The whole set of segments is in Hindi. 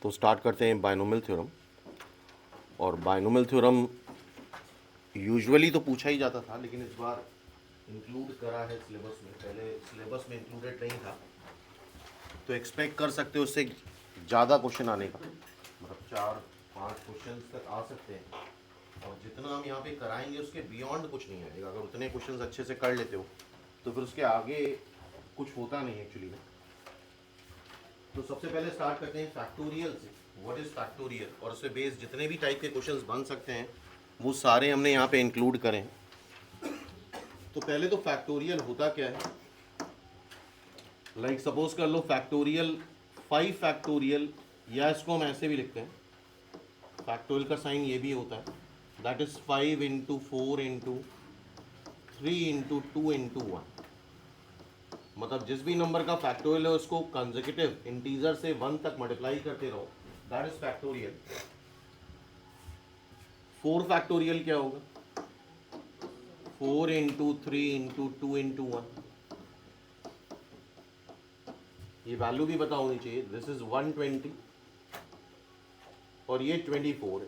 तो स्टार्ट करते हैं बायनोमियल थ्योरम। और बायनोमियल थ्योरम यूजुअली तो पूछा ही जाता था, लेकिन इस बार इंक्लूड करा है सिलेबस में। पहले सिलेबस में इंक्लूडेड नहीं था, तो एक्सपेक्ट कर सकते हो उससे ज़्यादा क्वेश्चन आने का, मतलब 4-5 क्वेश्चन तक आ सकते हैं। और जितना हम यहाँ पे कराएंगे उसके बियॉन्ड कुछ नहीं आएगा। अगर उतने क्वेश्चन अच्छे से कर लेते हो तो फिर उसके आगे कुछ होता नहीं एक्चुअली में। तो सबसे पहले स्टार्ट करते हैं फैक्टोरियल से। व्हाट इज़ फैक्टोरियल, और उससे बेस जितने भी टाइप के क्वेश्चंस बन सकते हैं वो सारे हमने यहाँ पे इंक्लूड करें। तो पहले तो फैक्टोरियल होता क्या है, लाइक सपोज कर लो फैक्टोरियल 5 फैक्टोरियल, या इसको हम ऐसे भी लिखते हैं, फैक्टोरियल का साइन ये भी होता है, that is 5 into 4 into 3 into 2 into 1। मतलब जिस भी नंबर का फैक्टोरियल है उसको कंसेक्यूटिव इंटीजर से 1 तक मल्टीप्लाई करते रहो, दैट इज फैक्टोरियल। 4 फैक्टोरियल क्या होगा, 4 इंटू 3 इंटू 2 इंटू 1। ये वैल्यू भी पता होनी चाहिए, दिस इज 120 और ये 24 है।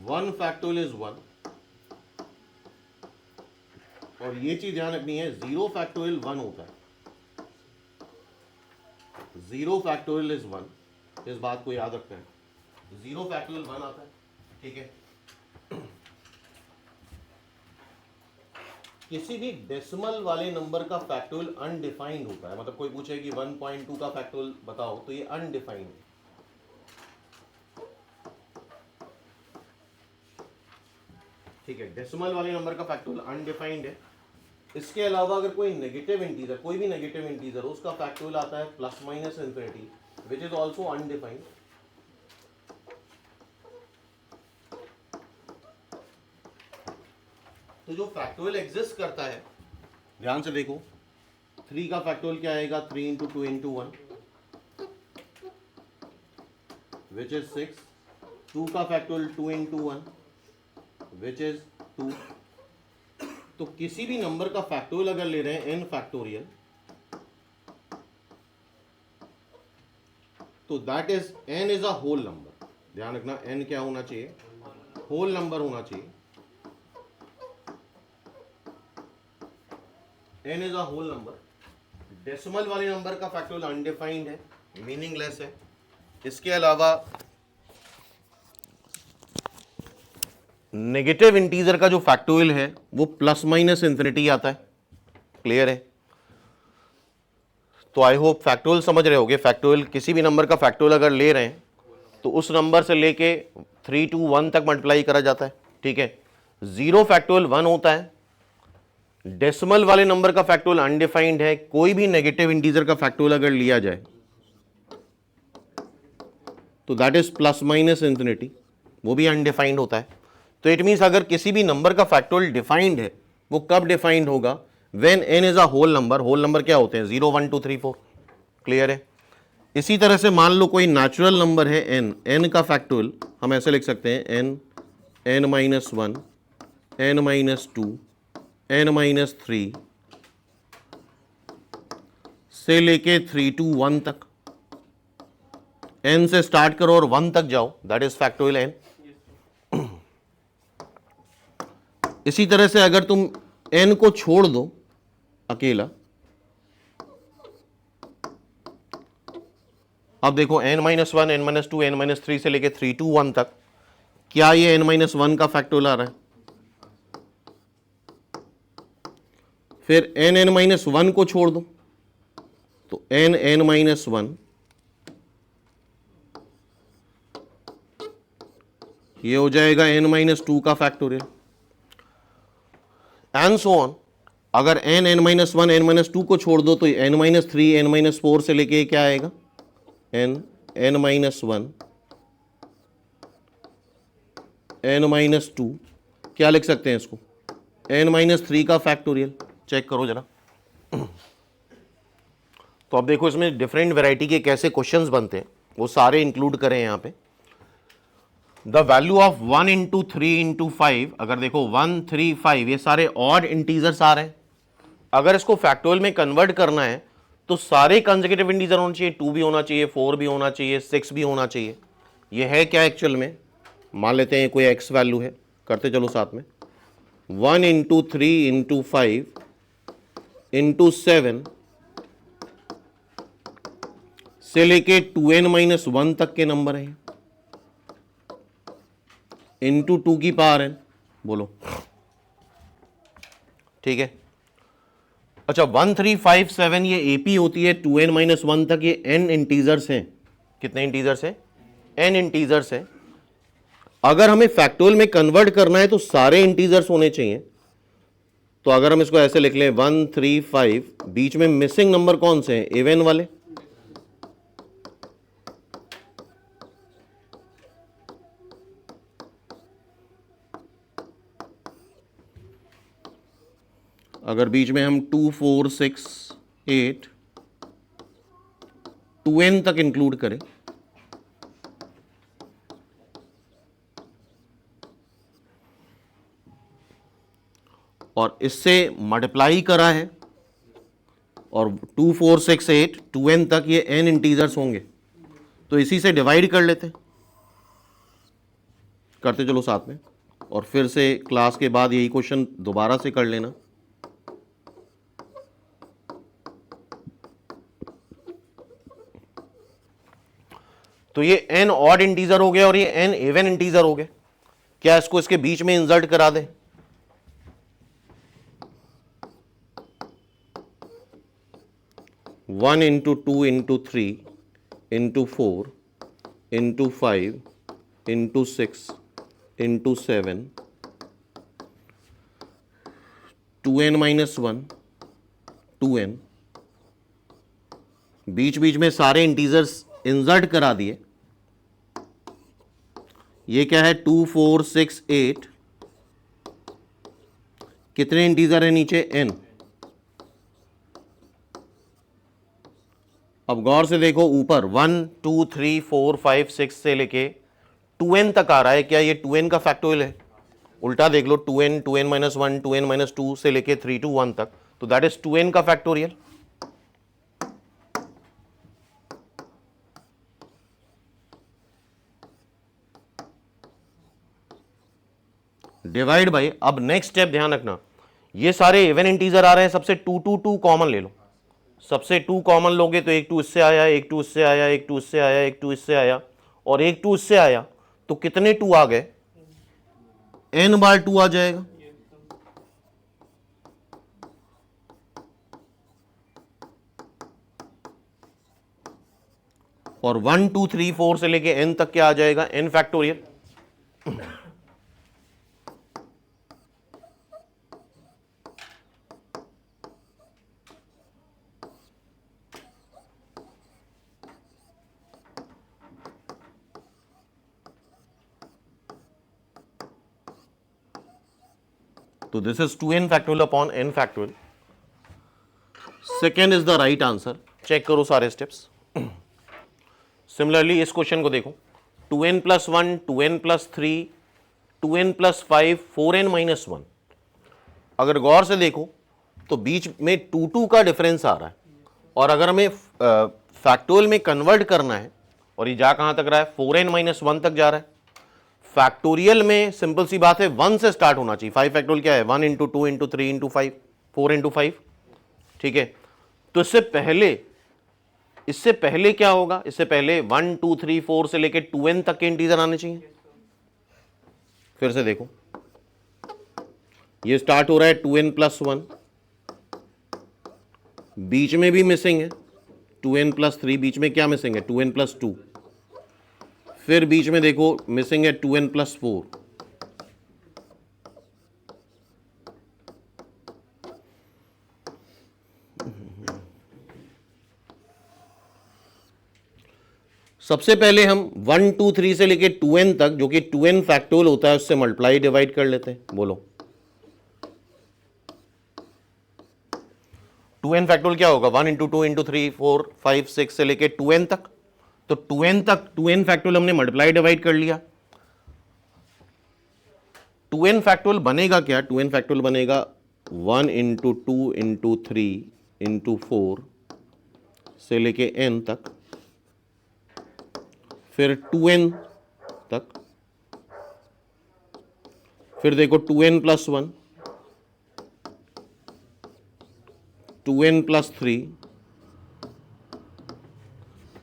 1 फैक्टोरियल इज 1, और ये चीज ध्यान रखनी है, 0 फैक्टोरियल 1 होता है। 0 फैक्टोरियल इज 1, इस बात को याद रखना है। 0 फैक्टोरियल 1 आता है, ठीक है। किसी भी डेसिमल वाले नंबर का फैक्टोरियल अनडिफाइंड होता है। मतलब कोई पूछे कि 1.2 का फैक्टोरियल बताओ, तो ये अनडिफाइंड है। ठीक है, डेसिमल वाले नंबर का फैक्टोरियल अनडिफाइंड है। इसके अलावा अगर कोई नेगेटिव इंटीजर, कोई भी नेगेटिव इंटीजर हो, उसका फैक्टोरियल आता है plus minus infinity, which is also undefined. तो जो फैक्टोरियल एग्जिस्ट करता है, ध्यान से देखो, 3 का फैक्टोरियल क्या आएगा, 3 इंटू 2 इंटू 1 विच इज 6। 2 का फैक्टोरियल 2 इंटू 1 विच इज 2। तो किसी भी नंबर का फैक्टोरियल अगर ले रहे हैं n फैक्टोरियल, तो that is n is a whole number. ध्यान रखना, n क्या होना चाहिए, होल नंबर होना चाहिए। n is a whole number. Decimal वाले नंबर का फैक्टोरियल अनडिफाइंड है, मीनिंगलेस है। इसके अलावा नेगेटिव इंटीजर का जो फैक्टोरियल है वो प्लस माइनस इंफिनिटी आता है। क्लियर है? तो आई होप फैक्टोरियल समझ रहे होगे। फैक्टोरियल, किसी भी नंबर का फैक्टोरियल अगर ले रहे हैं तो उस नंबर से लेके 3 to 1 तक मल्टीप्लाई करा जाता है, ठीक है। 0 फैक्टोरियल 1 होता है। डेसिमल वाले नंबर का फैक्टोरियल अनडिफाइंड है। कोई भी नेगेटिव इंटीजर का फैक्टोरियल अगर लिया जाए तो that is plus minus infinity, वो भी अनडिफाइंड होता है। तो इट मीन्स अगर किसी भी नंबर का फैक्टोरियल डिफाइंड है, वो कब डिफाइंड होगा, when n is a whole number. Whole number क्या होते हैं, 0 1 2 3 4। क्लियर है? इसी तरह से मान लो कोई नेचुरल नंबर है n का फैक्टोरियल हम ऐसे लिख सकते हैं n minus 1, n minus 2, n minus 3 से लेके 3 to 1 तक। n से स्टार्ट करो और 1 तक जाओ, दैट इज फैक्टोरियल n। इसी तरह से अगर तुम n को छोड़ दो अकेला, अब देखो n minus 1, n minus 2, n minus 3 से लेके 3 to 1 तक, क्या ये n माइनस 1 का फैक्टोरियल आ रहा है? फिर n माइनस 1 को छोड़ दो तो n माइनस 1, ये हो जाएगा n माइनस 2 का फैक्टोरियल, एंड सो ऑन। अगर n माइनस 1, n माइनस 2 को छोड़ दो तो n माइनस 3, n माइनस 4 से लेके क्या आएगा, n माइनस 1, n माइनस 2, क्या लिख सकते हैं इसको, n माइनस 3 का फैक्टोरियल। चेक करो जरा। तो अब देखो इसमें डिफरेंट वैरायटी के कैसे क्वेश्चंस बनते हैं, वो सारे इंक्लूड करें यहाँ पे। The value of 1 into 3 into 5, अगर देखो 1 3 5 ये सारे ऑड इंटीजर्स आ रहे हैं। अगर इसको फैक्टोरियल में कन्वर्ट करना है तो सारे कंसेक्यूटिव इंटीजर होने चाहिए, 2 भी होना चाहिए, 4 भी होना चाहिए, 6 भी होना चाहिए। ये है क्या एक्चुअल में, मान लेते हैं कोई एक्स वैल्यू है, करते चलो साथ में, 1 इंटू 3 इंटू 5 इंटू 7 से लेके 2n-1 तक के नंबर हैं, इंटू 2 की पावर n, बोलो ठीक है। अच्छा 1 3 5 7 ये एपी होती है 2n-1 तक, ये n इंटीजर्स हैं, कितने इंटीजर्स हैं, n इंटीजर्स हैं। अगर हमें फैक्टोरियल में कन्वर्ट करना है तो सारे इंटीजर्स होने चाहिए। तो अगर हम इसको ऐसे लिख लें 1 3 5, बीच में मिसिंग नंबर कौन से हैं, इवन वाले, अगर बीच में हम 2 4 6 8 2n तक इंक्लूड करें, और इससे मल्टीप्लाई करा है, और 2 4 6 8 2n तक ये n इंटीजर्स होंगे, तो इसी से डिवाइड कर लेते हैं, करते चलो साथ में, और फिर से क्लास के बाद यही क्वेश्चन दोबारा से कर लेना। तो ये n ऑड इंटीजर हो गया और ये n इवन इंटीजर हो गए। क्या इसको इसके बीच में इंसर्ट करा दें, one into 2 into 3 into 4 into 5 into 6 into 7 2n-1 2n, बीच बीच में सारे इंटीजर्स इंसर्ट करा दिए। ये क्या है 2 4 6 8, कितने इंटीजर है नीचे, n। अब गौर से देखो ऊपर 1 2 3 4 5 6 से लेके 2n तक आ रहा है, क्या ये 2n का फैक्टोरियल है, उल्टा देख लो 2n 2n-1 2n-2 से लेके 3 to 1 तक, तो दैट इज 2n का फैक्टोरियल। डिवाइड बाई, अब नेक्स्ट स्टेप ध्यान रखना, ये सारे इवन इंटीजर आ रहे हैं, सबसे 2 2 2 कॉमन ले लो, सबसे 2 कॉमन लोगे तो एक 2 इससे आया, एक 2 इससे आया, एक 2 इससे आया, एक 2 इससे आया, और एक 2 इससे आया, तो कितने 2 आ गए, n/2 आ जाएगा। और 1 2 3 4 से लेके n तक क्या आ जाएगा, n फैक्टोरियल। तो this is 2n factorial upon n factorial. Second is the right answer, check करो सारे स्टेप्स। सिमिलरली इस क्वेश्चन को देखो, 2n+1 2n+3 2n+5 4n-1। अगर गौर से देखो तो बीच में 2 2 का डिफरेंस आ रहा है, और अगर हमें फैक्टोरियल में कन्वर्ट करना है, और ये जा कहां तक रहा है, 4n-1 तक जा रहा है। फैक्टोरियल में सिंपल सी बात है 1 से स्टार्ट होना चाहिए। 5 फैक्टोरियल क्या है, 1 इंटू 2 इंटू 3 इंटू 5 4 इंटू 5, ठीक है। तो इससे पहले क्या होगा, इससे पहले 1 2 3 4 से लेके 2n तक के इंटीजर आने चाहिए। फिर से देखो, ये स्टार्ट हो रहा है 2n+1, बीच में भी मिसिंग है 2n+3, बीच में क्या मिसिंग है, 2n+2, फिर बीच में देखो मिसिंग है 2n+4, सबसे पहले हम 1 2 3 से लेके 2n तक, जो कि 2n फैक्टोरियल होता है, उससे मल्टीप्लाई डिवाइड कर लेते हैं। बोलो 2n फैक्टोरियल क्या होगा, 1 इंटू 2 इंटू 3 4 5 6 से लेके 2n तक, तो 2n तक 2n फैक्टोरियल हमने मल्टीप्लाई डिवाइड कर लिया। 2n फैक्टोरियल बनेगा क्या, 2n फैक्टोरियल बनेगा 1 इंटू 2 इंटू 3 इंटू 4 से लेके n तक, फिर 2n तक, फिर देखो 2n plus 1, 2n plus 3,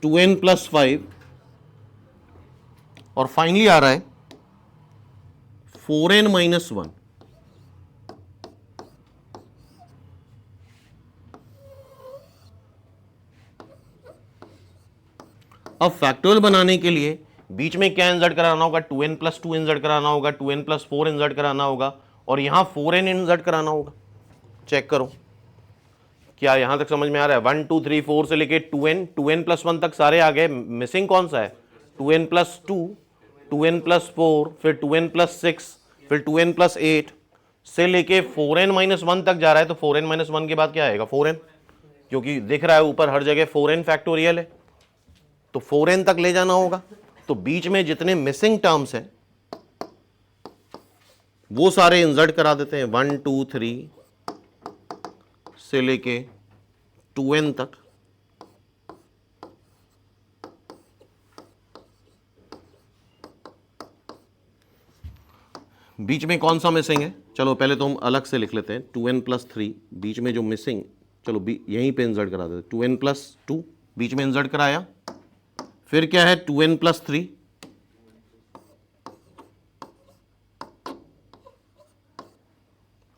2n plus 5 और फाइनली आ रहा है 4n माइनस 1। अब फैक्टोरियल बनाने के लिए बीच में क्या इंसर्ट कराना होगा, 2n प्लस 2 इंसर्ट कराना होगा, 2n प्लस 4 इंसर्ट कराना होगा और यहां 4n इंसर्ट कराना होगा। चेक करो क्या यहां तक समझ में आ रहा है। 1 2 3 4 से लेके 2n प्लस 1 तक सारे आ गए। मिसिंग कौन सा है, 2n प्लस 2, 2n प्लस 4, फिर 2n प्लस 6, फिर 2n प्लस 8 से लेके 4n माइनस 1 तक जा रहा है। तो 4n माइनस 1 के बाद क्या आएगा, 4n, क्योंकि दिख रहा है ऊपर हर जगह 4n फैक्टोरियल है, तो 4n तक ले जाना होगा। तो बीच में जितने मिसिंग टर्म्स हैं वो सारे इंसर्ट करा देते हैं। 1 2 3 से लेके 2n तक। बीच में कौन सा मिसिंग है, चलो पहले तो हम अलग से लिख लेते हैं। 2n प्लस 3 बीच में जो मिसिंग, चलो यहीं पे इंसर्ट करा देते। 2n प्लस 2 बीच में इंसर्ट कराया, फिर क्या है 2n प्लस 3,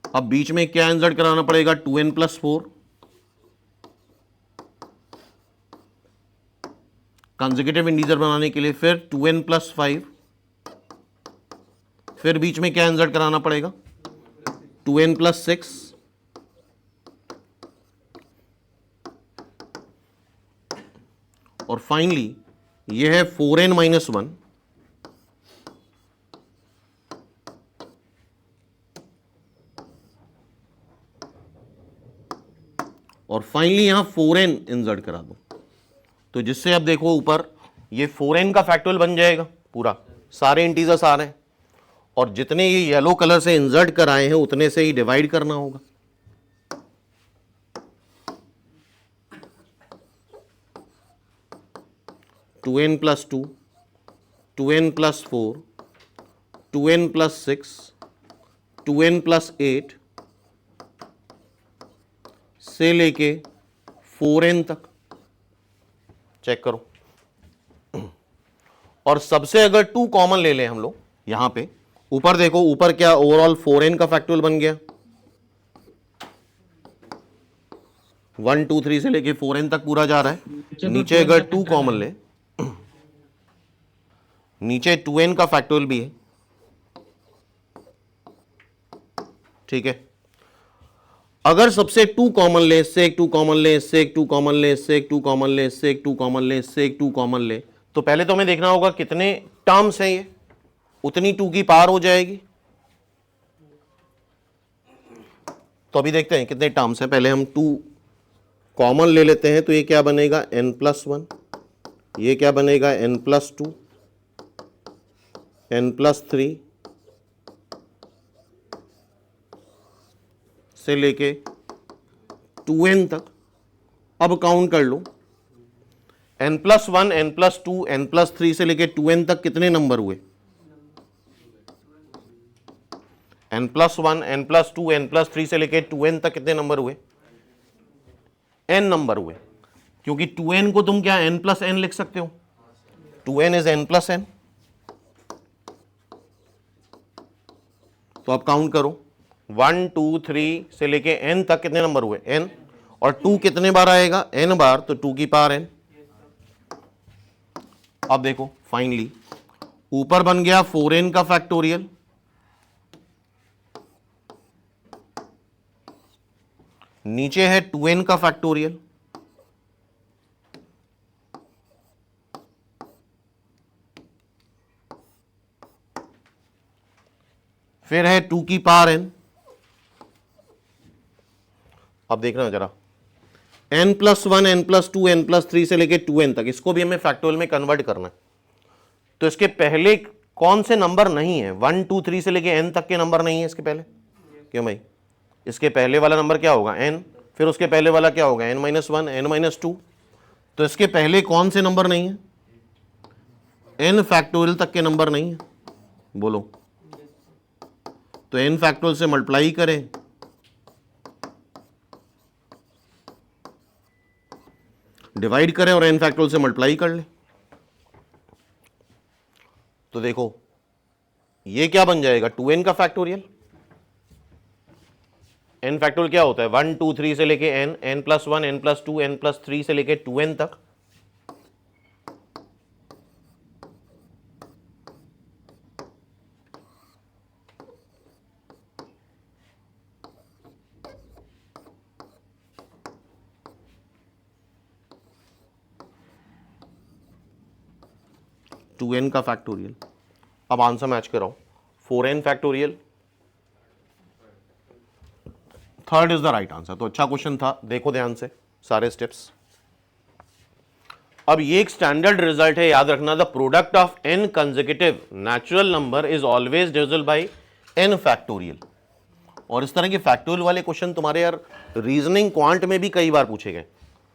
अब बीच में क्या इंसर्ट कराना पड़ेगा, 2n प्लस 4, कंसेक्यूटिव इंटीजर बनाने के लिए, फिर 2n प्लस 5, फिर बीच में क्या इंसर्ट कराना पड़ेगा, 2n प्लस 6, और फाइनली ये है 4n माइनस 1। और फाइनली यहां 4n इंसर्ट करा दो, तो जिससे अब देखो ऊपर ये 4n का फैक्टोरियल बन जाएगा पूरा, सारे इंटीजर्स आ रहे हैं और जितने ये येलो कलर से इंसर्ट कराए हैं उतने से ही डिवाइड करना होगा। Two n plus 2, 2n plus 4, 2n plus 6, 2n plus 8 से लेके 4n तक। चेक करो, और सबसे अगर 2 कॉमन ले लें हम लोग यहां पे, ऊपर देखो, ऊपर क्या ओवरऑल 4n का फैक्टोरियल बन गया। 1 2 3 से लेके 4n तक पूरा जा रहा है। नीचे अगर 2 कॉमन ले, नीचे 2n का फैक्टोरियल भी है, ठीक है। अगर सबसे 2 कॉमन ले, इससे एक 2 कॉमन ले, इससे एक 2 कॉमन ले, इससे एक 2 कॉमन ले, इससे एक 2 कॉमन ले, इससे एक 2 कॉमन ले, तो पहले तो हमें देखना होगा कितने टर्म्स हैं, ये उतनी 2 की पावर हो जाएगी। तो अभी देखते हैं कितने टर्म्स हैं। पहले हम 2 कॉमन ले लेते हैं, तो ये क्या बनेगा, n प्लस 1, ये क्या बनेगा, n प्लस 2, n प्लस 3 से लेके 2n तक। अब काउंट कर लो, n plus 1, n plus 2, n plus 3 से लेके 2n तक कितने नंबर हुए, n plus 1, n plus 2, n plus 3 से लेके 2n तक कितने नंबर हुए, n नंबर हुए। क्योंकि 2n को तुम क्या n प्लस n लिख सकते हो, 2n is n plus n। तो आप काउंट करो, 1 2 3 से लेके n तक कितने नंबर हुए, n, और 2 कितने बार आएगा, n बार, तो 2 की पावर n। अब देखो फाइनली ऊपर बन गया 4n का फैक्टोरियल, नीचे है 2n का फैक्टोरियल, फिर है 2 की पावर n। अब देखना जरा, n plus 1, n plus 2, n plus 3 से लेके 2n तक, इसको भी हमें फैक्टोरियल में कन्वर्ट करना है। तो इसके पहले कौन से नंबर नहीं है, 1 2 3 से लेके n तक के नंबर नहीं है इसके पहले, क्यों भाई, इसके पहले वाला नंबर क्या होगा, n, फिर उसके पहले वाला क्या होगा, n माइनस 1, n माइनस 2, तो इसके पहले कौन से नंबर नहीं है? n फैक्टोरियल तक के नंबर नहीं है, बोलो। तो n फैक्टोरियल से मल्टीप्लाई करें, डिवाइड करें और n फैक्टोरियल से मल्टीप्लाई कर लें। तो देखो ये क्या बन जाएगा, 2n का फैक्टोरियल। n फैक्टोरियल क्या होता है, 1 2 3 से लेके n, n+1, n+2, n+3 से लेके 2n तक। टू एन का फैक्टोरियल। अब आंसर मैच कराओ, 4n factorial, third is the right answer. तो अच्छा क्वेश्चन था, देखो ध्यान से सारे स्टेप्स। अब ये एक स्टैंडर्ड रिजल्ट है, याद रखना, the product of n consecutive natural number is always divisible by n factorial. और इस तरह के फैक्टोरियल वाले क्वेश्चन तुम्हारे यार रीजनिंग क्वांट में भी कई बार पूछे गए,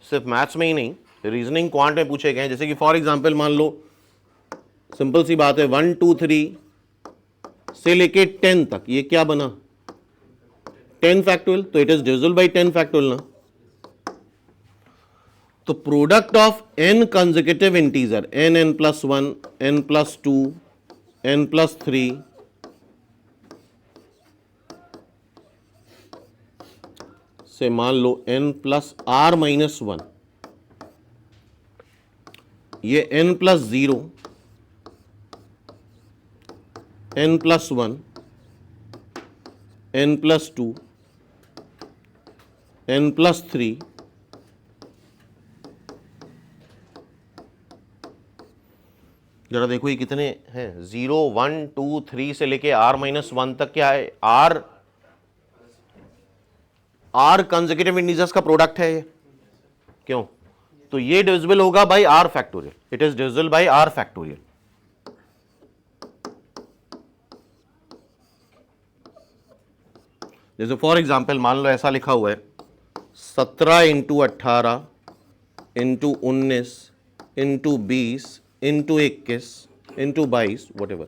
सिर्फ मैथ्स में ही नहीं, रीजनिंग क्वांट में पूछे गए। जैसे कि फॉर एग्जांपल मान लो, सिंपल सी बात है, 1 2 3 से लेके 10 तक, ये क्या बना, 10 फैक्टोरियल, तो it is divisible bye 10 factorial ना। तो product of n consecutive integer, n+1, n+2, n+3 से मान लो n+r-1, ये n+0, n+1, n+2, n+3, जरा देखो ये कितने हैं, 0 1 2 3 से लेके r-1 तक क्या है, r कंसेक्यूटिव इंटीजर्स का प्रोडक्ट है ये, क्यों, तो ये डिविजिबल होगा by r factorial, it is divisible by r factorial. जैसे फॉर एग्जांपल मान लो ऐसा लिखा हुआ है, 17 × 18 × 19 × 20 × 21 × 22 whatever,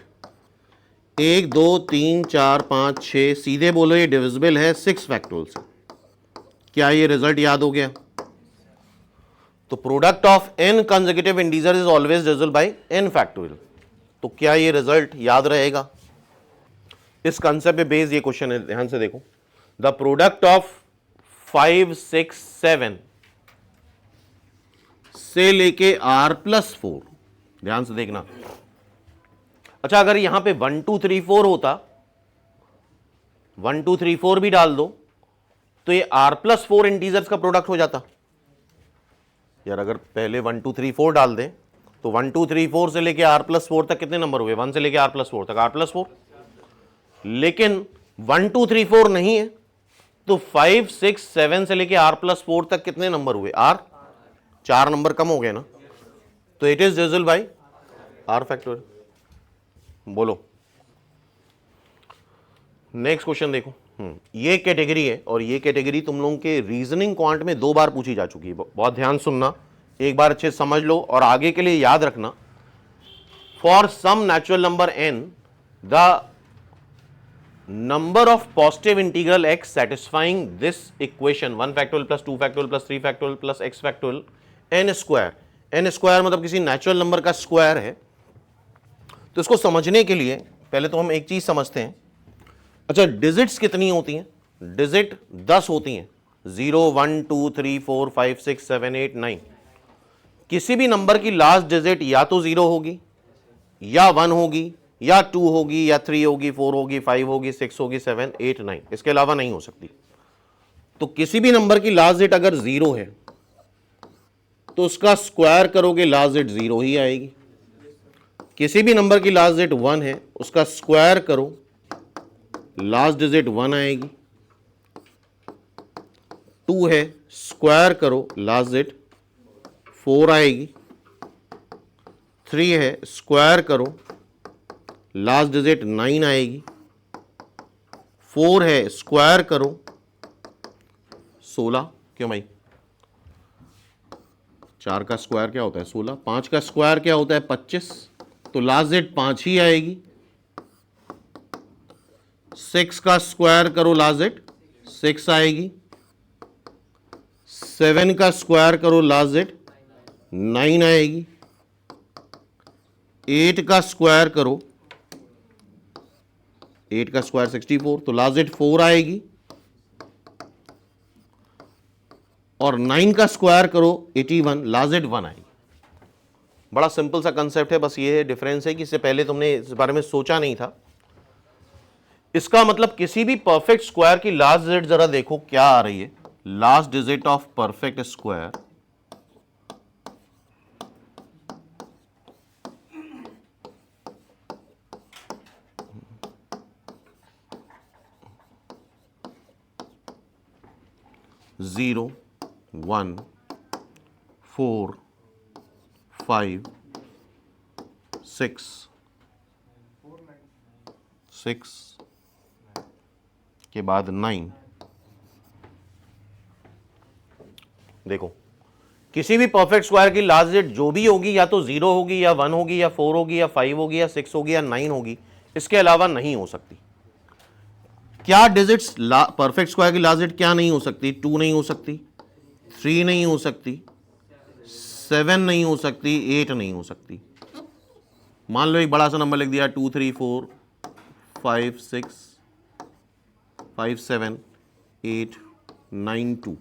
1 2 3 4 5 6, सीधे बोलो ये डिविजिबल है 6 फैक्टोरियल से। क्या ये रिजल्ट याद हो गया? तो product of n consecutive integer is always divisible by n factorial. तो क्या ये रिजल्ट याद रहेगा? इस कंसेप्ट पे बेस्ड ये क्वेश्चन है, ध्यान से देखो। द प्रोडक्ट ऑफ 5 6 7 से लेके r+4, ध्यान से देखना। अच्छा, अगर यहां पे 1 2 3 4 होता, 1 2 3 4 भी डाल दो, तो ये r+4 इंटीजर्स का प्रोडक्ट हो जाता। यार अगर पहले 1 2 3 4 डाल दें, तो 1 2 3 4 से लेके r+4 तक कितने नंबर हुए, 1 से लेके r+4 तक r+4। लेकिन 1 2 3 4 नहीं है, तो 5 6 7 से लेके r+4 तक कितने नंबर हुए, r, 4 नंबर कम हो गए ना। तो it is divisible by r factorial. बोलो नेक्स्ट क्वेश्चन देखो। ये कैटेगरी है, और ये कैटेगरी तुम लोगों के रीजनिंग क्वांट में 2 बार पूछी जा चुकी है। बहुत ध्यान सुनना, एक बार अच्छे समझ लो और आगे के लिए याद रखना। For some natural number n, the number of positive integral x satisfying this equation 1 factorial plus 2 factorial plus 3 factorial plus x factorial n square, n square मतलब किसी नेचुरल नंबर का स्क्वायर है। तो इसको समझने के लिए पहले तो हम एक चीज समझते हैं। अच्छा, डिजिट्स कितनी होती हैं? डिजिट 10 होती हैं, 0 1 2 3 4 5 6 7 8 9। किसी भी नंबर की लास्ट डिजिट या तो 0 होगी, या 1 होगी, या 2 होगी, या 3 होगी, 4 होगी, 5 होगी, 6 होगी, 7 8 9, इसके अलावा नहीं हो सकती। तो किसी भी नंबर की लास्ट डिजिट अगर 0 है, तो उसका स्क्वायर करोगे लास्ट डिजिट 0 ही आएगी। किसी भी नंबर की लास्ट डिजिट 1 है, उसका स्क्वायर करो, लास्ट डिजिट 1 आएगी। 2 है, स्क्वायर करो, लास्ट डिजिट 4 आएगी। 3 है, स्क्वायर करो, लास्ट डिजिट 9 आएगी। 4 है, स्क्वायर करो 16। क्यों भाई? 4 का स्क्वायर क्या होता है 16, 5 का स्क्वायर क्या होता है 25, तो लास्ट जेड 5 ही आएगी। 6 का स्क्वायर करो लास्ट जेड 6 आएगी। 7 का स्क्वायर करो लास्ट जेड 9 आएगी। 8 का स्क्वायर करो, 8 का स्क्वायर 64, तो लास्ट जेड 4 आएगी। और 9 का स्क्वायर करो 81, लास्ट जेड 1 आएगी। बड़ा सिंपल सा कंसेप्ट है, बस ये डिफरेंस है कि इससे पहले तुमने इस बारे में सोचा नहीं था। इसका मतलब किसी भी परफेक्ट स्क्वायर की लास्ट डिजिट जरा देखो क्या आ रही है, last digit of perfect square zero 1 4 5 6 6 के बाद 9। देखो किसी भी परफेक्ट स्क्वायर की लास्ट डिजिट जो भी होगी या तो 0 होगी या 1 होगी या 4 होगी या 5 होगी या 6 होगी या 9 होगी, इसके अलावा नहीं हो सकती। क्या डिजिट्स परफेक्ट स्क्वायर की लास्ट डिजिट क्या नहीं हो सकती? 2 नहीं हो सकती, 3 नहीं हो सकती, 7 नहीं हो सकती, 8 नहीं हो सकती। मान लो एक बड़ा सा नंबर लिख दिया 2 3 4 5 6 5 7 8 9 2।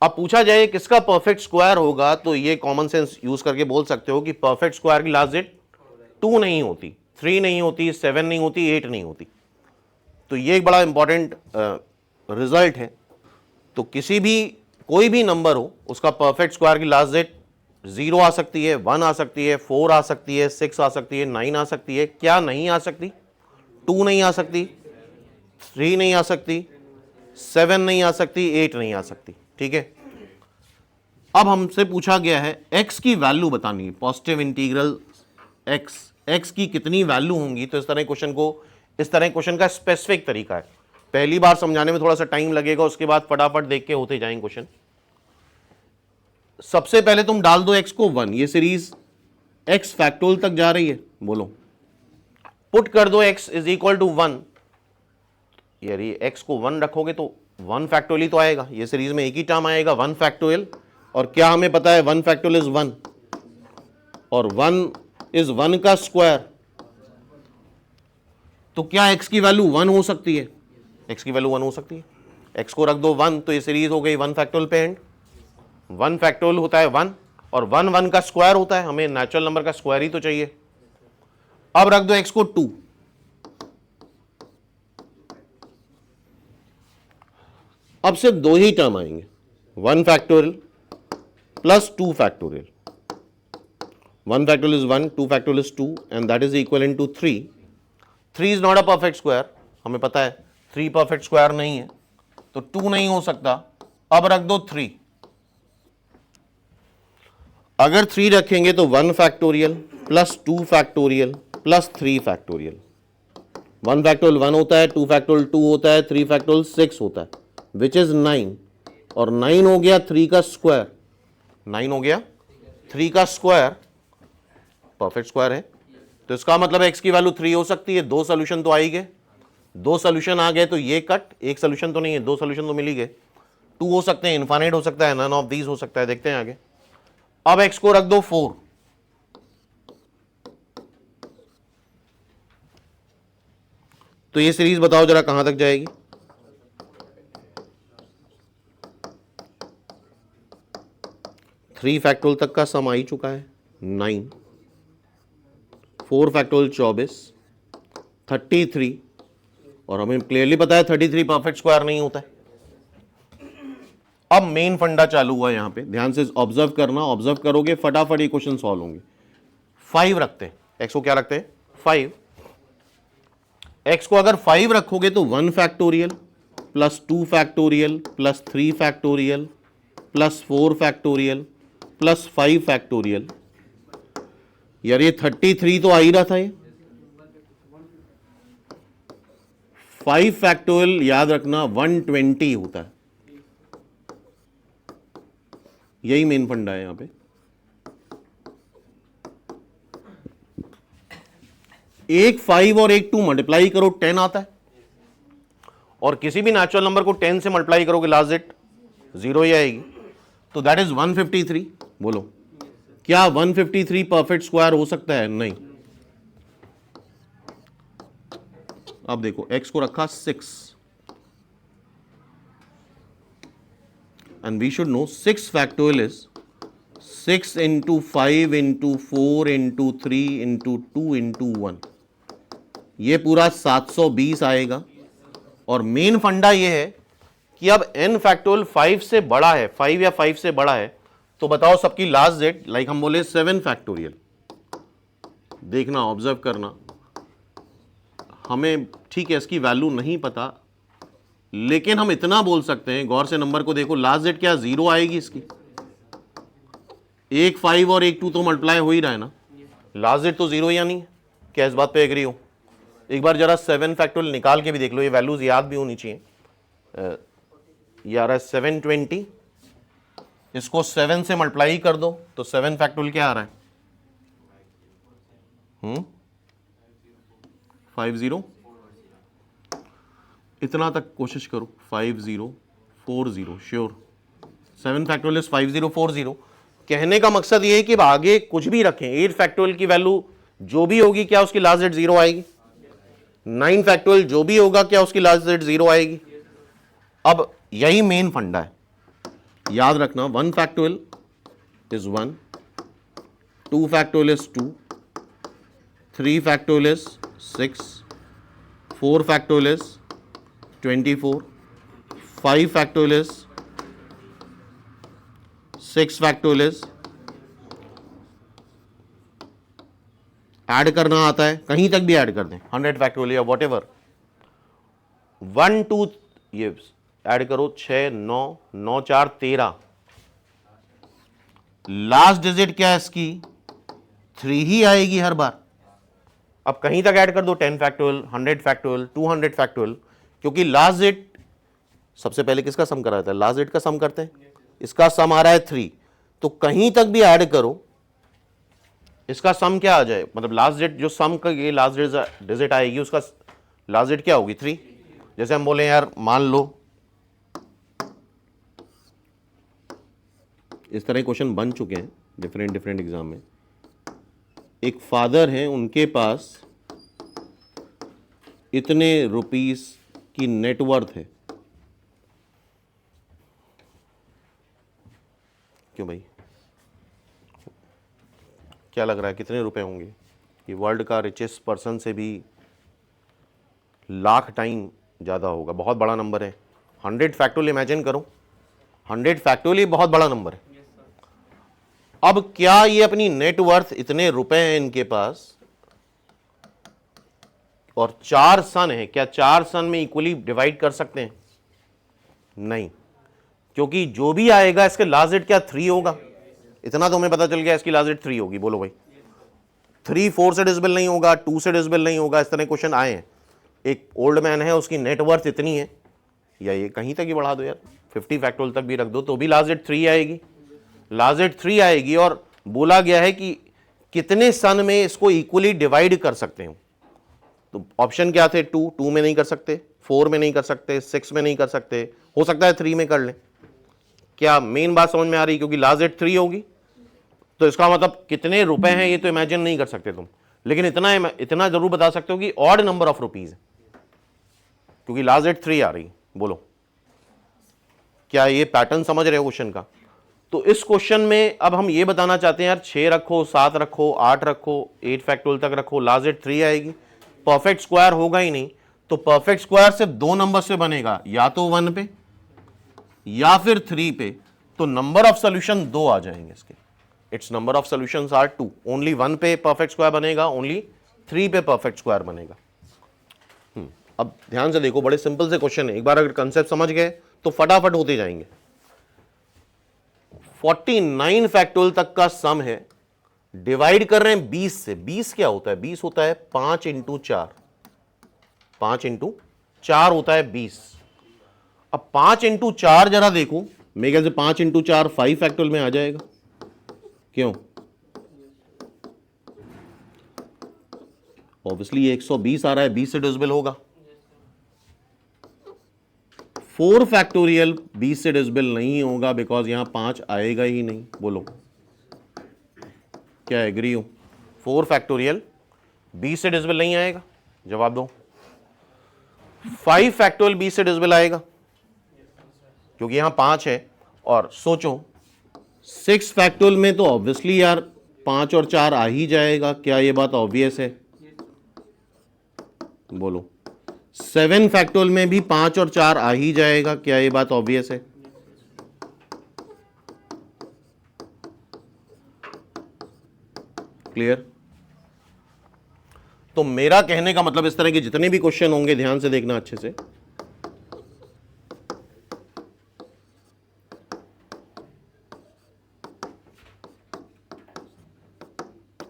अब पूछा जाए किसका परफेक्ट स्क्वायर होगा, तो ये कॉमन सेंस यूज करके बोल सकते हो कि परफेक्ट स्क्वायर की लास्ट डिजिट 2 नहीं होती, 3 नहीं होती, 7 नहीं होती, 8 नहीं होती। तो ये एक बड़ा इंपॉर्टेंट रिजल्ट है। तो किसी भी कोई भी नंबर हो उसका परफेक्ट स्क्वायर की लास्ट डिजिट 0 आ सकती है, 1 आ सकती है, 4 आ सकती है, 6 आ सकती है, 9 आ सकती है। क्या नहीं आ सकती? 2 नहीं आ सकती, 3 नहीं आ सकती, 7 नहीं आ सकती, 8 नहीं आ सकती। ठीक है, अब हमसे पूछा गया है x की वैल्यू बतानी है, पॉजिटिव इंटीग्रल x की कितनी वैल्यू होंगी। तो इस तरह क्वेश्चन का स्पेसिफिक तरीका है। पहली बार समझाने में थोड़ा सा टाइम लगेगा, उसके बाद फटाफट देख के होते जाएंगे क्वेश्चन। सबसे पहले तुम डाल दो x को 1, ये सीरीज x फैक्टोरियल तक जा रही है, बोलो पुट कर दो x इज इक्वल टू 1। यार ये x को 1 रखोगे तो 1 फैक्टोरियल तो आएगा, ये सीरीज में एक ही टर्म आएगा 1 फैक्टोरियल। और क्या हमें पता है 1 फैक्टोरियल इज 1 और 1 इज 1 का स्क्वायर। तो क्या x की वैल्यू 1 हो सकती है? x की वैल्यू 1 हो सकती है। x को रख दो 1, तो ये सीरीज हो गई 1 फैक्टोरियल पे एंड। 1 फैक्टोरियल होता है 1 और 1 1 का स्क्वायर होता है, हमें नेचुरल नंबर का स्क्वायर ही तो चाहिए। अब रख दो x को 2, अब सिर्फ 2 ही टर्म आएंगे, 1 factorial plus 2 factorial. 1 factorial is 1, 2 factorial is 2 and that is equivalent to 3. 3 is not a perfect square, हमें पता है 3 perfect square नहीं है, तो 2 नहीं हो सकता। अब रख दो 3, अगर 3 रखेंगे तो 1 factorial plus 2 factorial plus 3 factorial. 1 factorial 1 होता है, 2 फैक्टोरियल 2 होता है, 3 फैक्टोरियल 6 होता है, विच इज 9। और 9 हो गया 3 का स्क्वायर, 9 हो गया 3 का स्क्वायर, परफेक्ट स्क्वायर है। तो इसका मतलब x की वैल्यू 3 हो सकती है। 2 सोल्यूशन तो आ ही गए, 2 सोल्यूशन आ गए तो ये कट, एक सोल्यूशन तो नहीं है, 2 सोल्यूशन तो मिल ही गए। 2 हो सकते हैं, इनफाइनाइट हो सकता है, नन ऑफ दीज हो सकता है, देखते हैं आगे। अब x को रख दो 4, तो ये सीरीज बताओ जरा कहां तक जाएगी? थ्री फैक्टोरियल तक का सम आ ही चुका है 9, 4 फैक्टोरियल 24, 33, और हमें क्लियरली पता है 33 परफेक्ट स्क्वायर नहीं होता है। अब मेन फंडा चालू हुआ यहां पे, ध्यान से ऑब्जर्व करना, ऑब्जर्व करोगे फटाफट ये क्वेश्चन सॉल्व होंगे। 5 रखते हैं, x को क्या रखते हैं 5। x को अगर 5 रखोगे तो 1 factorial plus 2 factorial plus 3 factorial plus 4 factorial plus 5 factorial. यार ये 33 तो आ ही रहा था, ये 5 फैक्टोरियल याद रखना 120 होता है। यही मेन फंडा है यहां पे। एक 5 और एक 2 मल्टीप्लाई करो 10 आता है, और किसी भी नेचुरल नंबर को 10 से मल्टीप्लाई करोगे लास्ट डेट 0 ही आएगी, तो दैट इज 153। बोलो क्या 153 परफेक्ट स्क्वायर हो सकता है? नहीं। अब देखो x को रखा 6, and we should know 6 factorial is 6 into 5 into 4 into 3 into 2 into 1, ये पूरा 720 आएगा। और मेन फंडा ये है कि अब n फैक्टोरियल 5 से बड़ा है, 5 या 5 से बड़ा है, तो बताओ सबकी लास्ट डेट, लाइक हम बोले 7 फैक्टोरियल। देखना, ऑब्जर्व करना, हमें ठीक है इसकी वैल्यू नहीं पता, लेकिन हम इतना बोल सकते हैं, गौर से नंबर को देखो, लास्ट डेट क्या 0 आएगी इसकी? एक 5 और एक 2 तो मल्टीप्लाई हो ही रहा है ना, लास्ट डेट तो 0 या नहीं है? क्या इस बात पे एग्री हो? एक बार जरा 7 फैक्टोरियल निकाल के भी देख लो, ये वैल्यूज याद भी होनी चाहिए। ये आ रहा है 720, इसको 7 से मल्टीप्लाई कर दो तो 7 फैक्टोरियल क्या आ रहा है? 50। इतना तक कोशिश करो, 5040 श्योर। 7 factorial is 5040। कहने का मकसद ये है कि आगे कुछ भी रखें, 8 फैक्टोरियल की वैल्यू जो भी होगी क्या उसकी लास्ट डेट 0 आएगी? 9 फैक्टोरियल जो भी होगा क्या उसकी लास्ट डेट 0 आएगी? अब यही मेन फंडा है, याद रखना। 1 factorial is 1, 2 factorial is 2, 3 factorial is 6, 4 factorial is 24, 5 factorial is 6 factorial is, add करना आता है, कहीं तक भी ऐड कर दें, 100 फैक्टोरियल या वॉट एवर। 1 2 ये ऐड करो, 6 9 9 4 13, लास्ट डिजिट क्या है इसकी? 3 ही आएगी हर बार। अब कहीं तक ऐड कर दो, 10 फैक्टोरियल, 100 फैक्टोरियल, 200 फैक्टोरियल, क्योंकि लास्ट डिजिट सबसे पहले किसका सम करा जाता है? लास्ट डिजिट का सम करते हैं। इसका सम आ रहा है 3, तो कहीं तक भी ऐड करो, इसका सम क्या आ जाए? मतलब लास्ट डिजिट जो सम का ये लास्ट डिजिट आएगी, उसका लास्ट डिजिट क्या होगी? 3। जैसे हम बोले यार, मान लो इस तरह क्वेश्चन बन चुके हैं डिफरेंट एग्जाम में। एक फादर हैं, उनके पास इतने रुपीस की नेटवर्थ है। क्यों भाई, क्या लग रहा है कितने रुपए होंगे? ये वर्ल्ड का रिचेस्ट पर्सन से भी लाख टाइम ज़्यादा होगा, बहुत बड़ा नंबर है। 100 फैक्टोरियल इमेजिन करो, 100 फैक्टोरियल बहुत बड़ा नंबर है। अब क्या ये अपनी नेटवर्थ इतने रुपए हैं इनके पास, और 4 सन है, क्या 4 सन में इक्वली डिवाइड कर सकते हैं? नहीं, क्योंकि जो भी आएगा इसके लास्ट डेट क्या 3 होगा। इतना तो हमें पता चल गया, इसकी लास्ट डेट 3 होगी। बोलो भाई, 3 4 से डिविजिबल नहीं होगा, 2 से डिविजिबल नहीं होगा। इस तरह क्वेश्चन आए हैं। एक ओल्ड मैन है, उसकी नेटवर्थ इतनी है, या ये कहीं तक ही बढ़ा दो यार, 50 फैक्टोरियल तक भी रख दो तो भी लास्ट डेट 3 आएगी। लास्ट डेट 3 आएगी, और बोला गया है कि कितने सन में इसको इक्वली डिवाइड कर सकते हैं। तो ऑप्शन क्या थे? 2 में नहीं कर सकते, 4 में नहीं कर सकते, 6 में नहीं कर सकते, हो सकता है 3 में कर लें। क्या मेन बात समझ में आ रही? क्योंकि लास्ट डेट 3 होगी, तो इसका मतलब कितने रुपए हैं ये तो इमेजिन नहीं कर सकते तुम, लेकिन इतना जरूर बता सकते हो कि ऑड नंबर ऑफ रुपीज है, क्योंकि लास्ट डेट 3 आ रही। बोलो, क्या ये पैटर्न समझ रहे हो क्वेश्चन का? तो इस क्वेश्चन में अब हम ये बताना चाहते हैं यार, 6 रखो, 7 रखो, 8 रखो, 8 फैक्टोरियल तक रखो, लास्ट डेट 3 आएगी, परफेक्ट स्क्वायर होगा ही नहीं। तो परफेक्ट स्क्वायर सिर्फ 2 नंबर से बनेगा, या तो 1 पे या फिर 3 पे। तो नंबर ऑफ सॉल्यूशन 2 आ जाएंगे इसके। It's number of solutions are 2। Only 1 पे परफेक्ट स्क्वायर बनेगा, ओनली 3 पे परफेक्ट स्क्वायर बनेगा। अब ध्यान से देखो, बड़े सिंपल से क्वेश्चन है, एक बार अगर कंसेप्ट समझ गए तो फटाफट होते जाएंगे। 49 फैक्टोरियल तक का सम है, डिवाइड कर रहे हैं 20 से। 20 क्या होता है? 20 होता है 5 इंटू 4, 5 इंटू 4 होता है 20। अब 5 इंटू 4 जरा देखो, मेरे ख्याल से 5 इंटू 4 5 फैक्टोरियल में आ जाएगा, क्यों? ऑब्वियसली 120 आ रहा है, 20 से डिविजिबल होगा। 4 फैक्टोरियल 20 से डिविजिबल नहीं होगा बिकॉज यहां 5 आएगा ही नहीं। बोलो क्या एग्री हो? 4 फैक्टोरियल 20 से डिविजिबल नहीं आएगा, जवाब दो। 5 फैक्टोरियल 20 से डिविजिबल आएगा क्योंकि यहां 5 है। और सोचो 6 फैक्टोरियल में तो ऑब्वियसली यार 5 और 4 आ ही जाएगा, क्या ये बात ऑब्वियस है? बोलो 7 फैक्टोरियल में भी 5 और 4 आ ही जाएगा, क्या ये बात ऑब्वियस है? क्लियर? तो मेरा कहने का मतलब इस तरह के जितने भी क्वेश्चन होंगे ध्यान से देखना अच्छे से।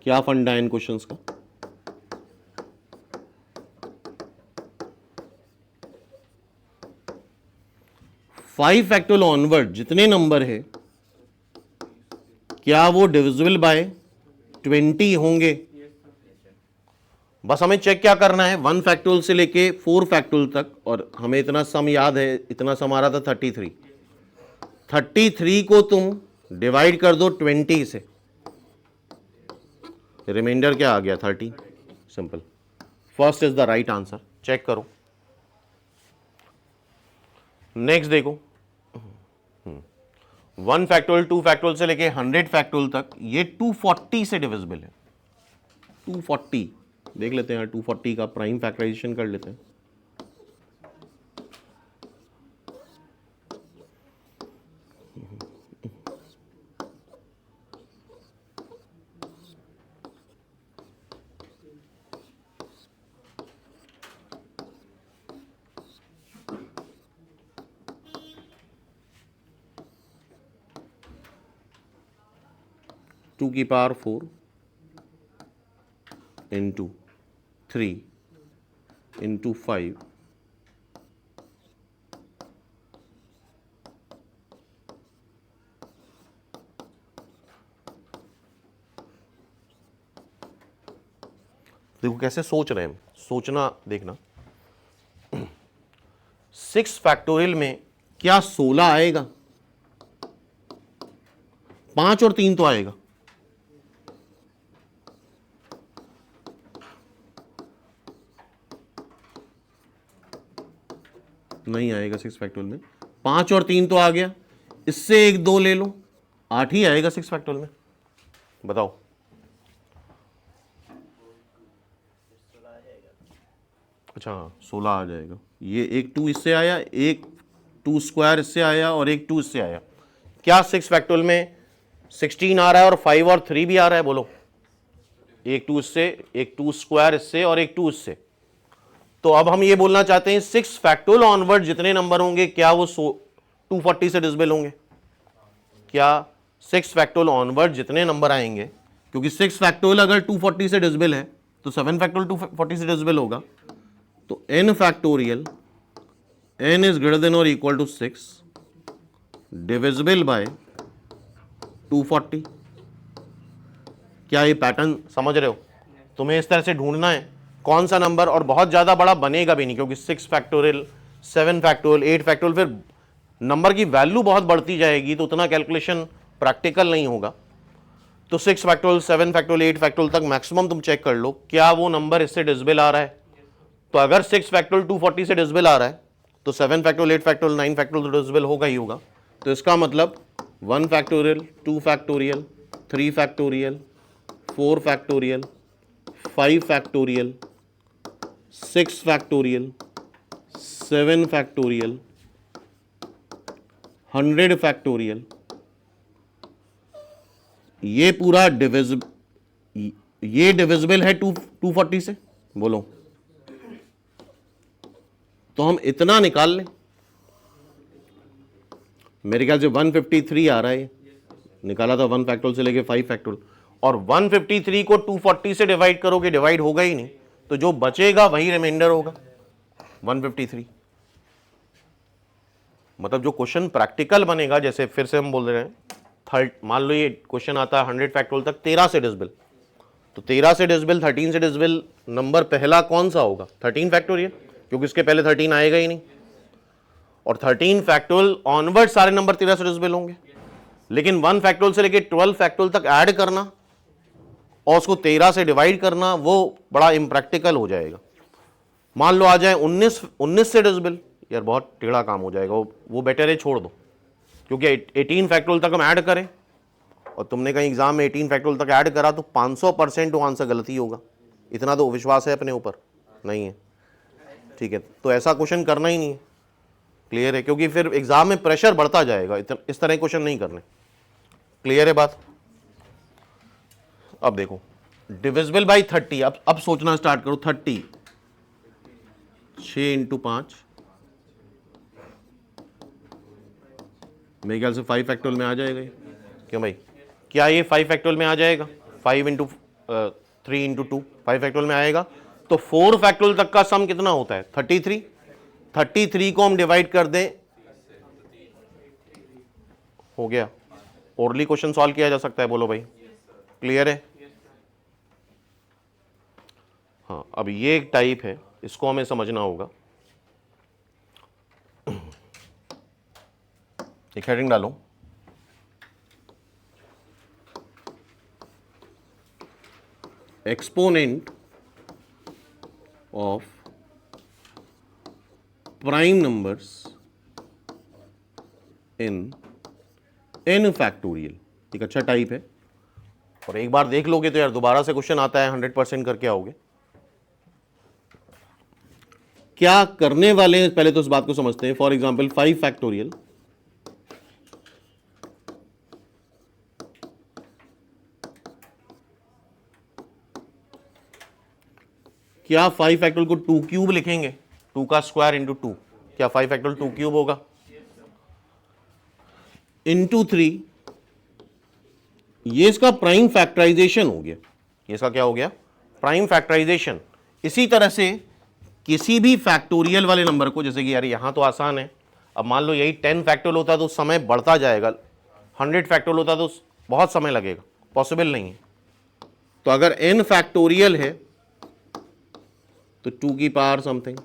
क्या फंडा है इन क्वेश्चंस का? फाइव फैक्टोरियल ऑनवर्ड जितने नंबर है क्या वो डिविजिबल बाय 20 होंगे? बस हमें चेक क्या करना है, 1 फैक्टोरियल से लेके 4 फैक्टोरियल तक, और हमें इतना सम याद है, इतना सम आ रहा था 33। 33 को तुम डिवाइड कर दो 20 से, रिमाइंडर क्या आ गया? 30। Simple. First is the right answer, check करो। नेक्स्ट देखो, 1 फैक्टोरियल 2 फैक्टोरियल से लेके 100 फैक्टोरियल तक ये 240 से डिविजिबल है। 240 देख लेते हैं, 240 का प्राइम फैक्टराइजेशन कर लेते हैं। टू की पावर 4 इंटू 3 इंटू 5 देखो कैसे सोच रहे हैं, सोचना देखना। 6 फैक्टोरियल में क्या 16 आएगा? 5 और 3 तो आएगा। नहीं आएगा 6 फैक्टोरियल में। 5 और 3 तो आ गया, इससे 1 2 ले लो, 8 ही आएगा 6 फैक्टोरियल में। बताओ। अच्छा 16 आ जाएगा। ये एक 2 इससे आया, एक 2 स्क्वायर इससे आया और एक 2 इससे आया। क्या 6 फैक्टोरियल में 16 आ रहा है और 5 और 3 भी आ रहा है? बोलो। एक 2 इससे, एक 2 स्क्वायर इससे और एक 2 इससे। तो अब हम ये बोलना चाहते हैं 6 फैक्टोरियल ऑनवर्ड जितने नंबर होंगे क्या वो 240 से डिविजिबल होंगे? क्या 6 फैक्टोरियल ऑनवर्ड जितने नंबर आएंगे, क्योंकि 6 फैक्टोरियल अगर 240 से डिविजिबल है तो 7 फैक्टोरियल 240 से डिविजिबल होगा। तो n factorial n is greater than और इक्वल टू 6 डिविजिबल बाय 240। क्या ये पैटर्न समझ रहे हो? तुम्हें इस तरह से ढूंढना है कौन सा नंबर, और बहुत ज्यादा बड़ा बनेगा भी नहीं क्योंकि 6 फैक्टोरियल 7 फैक्टोरियल 8 फैक्टोरियल, फिर नंबर की वैल्यू बहुत बढ़ती जाएगी तो उतना कैलकुलेशन प्रैक्टिकल नहीं होगा। तो 6 फैक्टोरियल 7 फैक्टोरियल 8 फैक्टोरियल तक मैक्सिमम तुम चेक कर लो क्या वो नंबर इससे डिविजिबल आ रहा है। तो अगर 6 फैक्टोरियल 240 से डिविजिबल आ रहा है तो 7 फैक्टोरियल 8 फैक्टोरियल 9 फैक्टोरियल तो डिविजिबल होगा ही होगा। तो इसका मतलब 1 factorial 2 factorial 3 factorial 4 factorial 5 factorial 6 factorial 7 factorial 100 factorial, ये पूरा डिविजिबल है 240 से। बोलो। तो हम इतना निकाल लें, मेरे ख्याल से 153 आ रहा है, निकाला था 1 फैक्टोरियल से लेके 5 फैक्टोरियल, और 153 को 240 से डिवाइड करोगे, डिवाइड होगा ही नहीं, तो जो बचेगा वही रिमाइंडर होगा 153। मतलब जो क्वेश्चन प्रैक्टिकल बनेगा, जैसे फिर से हम बोल रहे हैं थर्ड, मान लो ये क्वेश्चन आता है 100 फैक्टोरियल तक 13 से डिविजिबल, तो 13 से डिविजिबल 13 से डिविजिबल नंबर पहला कौन सा होगा? 13 फैक्टोरियल, क्योंकि इसके पहले 13 आएगा ही नहीं। और 13 फैक्टोरियल ऑनवर्ड सारे नंबर 13 से डिविजिबल होंगे, लेकिन 1 फैक्टोरियल से लेके 12 फैक्टोरियल तक ऐड करना और उसको 13 से डिवाइड करना वो बड़ा इम्प्रैक्टिकल हो जाएगा। मान लो आ जाए 19 से डिविजिबल, यार बहुत टेढ़ा काम हो जाएगा, वो बेटर है छोड़ दो, क्योंकि 18 फैक्टोरियल तक हम ऐड करें और तुमने कहीं एग्जाम में 18 फैक्टोरियल तक ऐड करा तो 500% वो आंसर गलती होगा। इतना तो विश्वास है अपने ऊपर? नहीं है, ठीक है, तो ऐसा क्वेश्चन करना ही नहीं है। क्लियर है? क्योंकि फिर एग्जाम में प्रेशर बढ़ता जाएगा, इस तरह क्वेश्चन नहीं करने। क्लियर है बात? अब देखो डिविजिबल बाई 30, अब सोचना स्टार्ट करो। 30 6 इंटू 5, मेरे ख्याल से 5 फैक्टोरियल में आ जाएगा ये। क्यों भाई, क्या ये 5 फैक्टोरियल में आ जाएगा? 5 इंटू 3 इंटू 2 5 फैक्टोरियल में आएगा। तो 4 फैक्टोरियल तक का सम कितना होता है? 33। 33 को हम डिवाइड कर दें, हो गया। ओरली क्वेश्चन सॉल्व किया जा सकता है, बोलो भाई। क्लियर है? हाँ, अब ये एक टाइप है, इसको हमें समझना होगा। एक हेडिंग डालो, exponent of prime numbers in n factorial. एक अच्छा टाइप है, और एक बार देख लोगे तो यार दोबारा से क्वेश्चन आता है 100% करके आओगे। क्या करने वाले हैं पहले तो इस बात को समझते हैं। फॉर एग्जाम्पल 5 फैक्टोरियल, क्या 5 फैक्टोरियल को 2 क्यूब लिखेंगे? 2 का स्क्वायर इंटू 2, क्या 5 फैक्टोरियल 2 क्यूब होगा? इंटू 3, ये इसका प्राइम फैक्टराइजेशन हो गया। ये इसका क्या हो गया? Prime factorisation. इसी तरह से किसी भी फैक्टोरियल वाले नंबर को, जैसे कि यार यहां तो आसान है, अब मान लो यही 10 फैक्टोरियल होता तो समय बढ़ता जाएगा, 100 फैक्टोरियल होता तो बहुत समय लगेगा, पॉसिबल नहीं है। तो अगर n फैक्टोरियल है तो 2 की पावर समथिंग,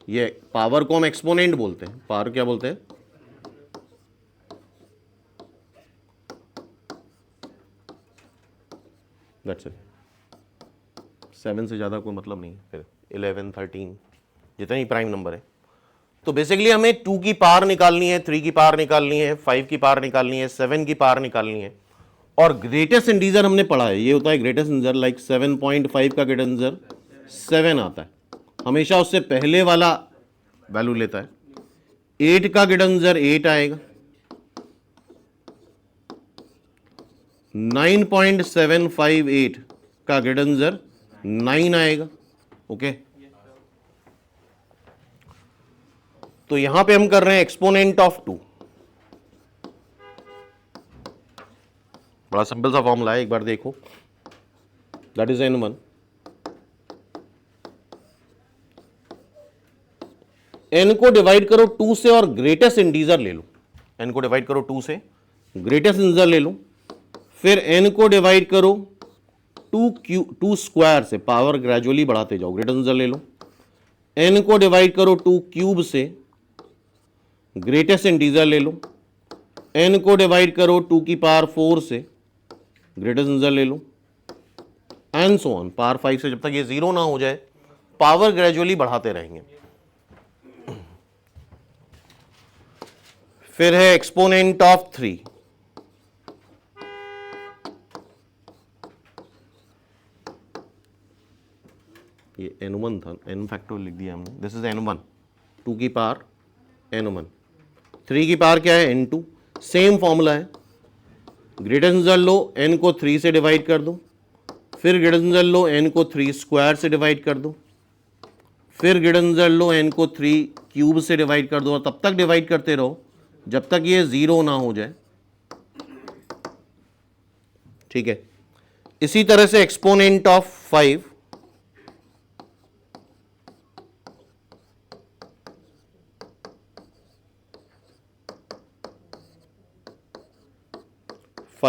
ये पावर को हम एक्सपोनेंट बोलते हैं। पावर क्या बोलते हैं? That's it. 7 से ज़्यादा कोई मतलब नहीं है, फिर 11 13 जितने ही प्राइम नंबर है। तो बेसिकली हमें 2 की पावर निकालनी है, 3 की पावर निकालनी है, 5 की पावर निकालनी है, 7 की पावर निकालनी है। और ग्रेटेस्ट इंटीजर हमने पढ़ा है, ये होता है ग्रेटेस्ट इंटीजर, लाइक 7.5 का ग्रेटेस्ट इंटीजर 7 आता है, हमेशा उससे पहले वाला वैल्यू लेता है। 8 का ग्रेटेस्ट इंटीजर 8 आएगा, 9.758 का ग्रेटेस्ट इंटीजर 9 आएगा। ओके, तो यहां पे हम कर रहे हैं एक्सपोनेंट ऑफ 2। बड़ा सिंपल सा फॉर्मूला है, एक बार देखो, दैट इज n1 n को डिवाइड करो 2 से और ग्रेटेस्ट इंटीजर ले लो। n को डिवाइड करो 2 से, ग्रेटेस्ट इंटीजर ले लो, फिर n को डिवाइड करो 2 स्क्वायर से, पावर ग्रेजुअली बढ़ाते जाओ, ग्रेटेस्ट इंटीजर ले लो। n को डिवाइड करो 2 क्यूब से, ग्रेटेस्ट इंटीजर ले लो। n को डिवाइड करो 2 की पावर 4 से, ग्रेटेस्ट इंटीजर ले लो, एंड सो ऑन, पावर 5 से, जब तक ये 0 ना हो जाए पावर ग्रेजुअली बढ़ाते रहेंगे। फिर है एक्सपोनेंट ऑफ 3, ये n1 था, n फैक्टोरियल लिख दिया हमने, दिस इज n1, 2 की पावर n1, 3 की पावर क्या है? n2। सेम फॉर्मूला है, ग्रेटेस्ट इंटीजर लो, n को 3 से डिवाइड कर दो, फिर ग्रेटेस्ट इंटीजर लो, n को 3 स्क्वायर से डिवाइड कर दो, फिर ग्रेटेस्ट इंटीजर लो, n को 3 क्यूब से डिवाइड कर दो, और तब तक डिवाइड करते रहो जब तक ये 0 ना हो जाए। ठीक है, इसी तरह से एक्सपोनेंट ऑफ 5,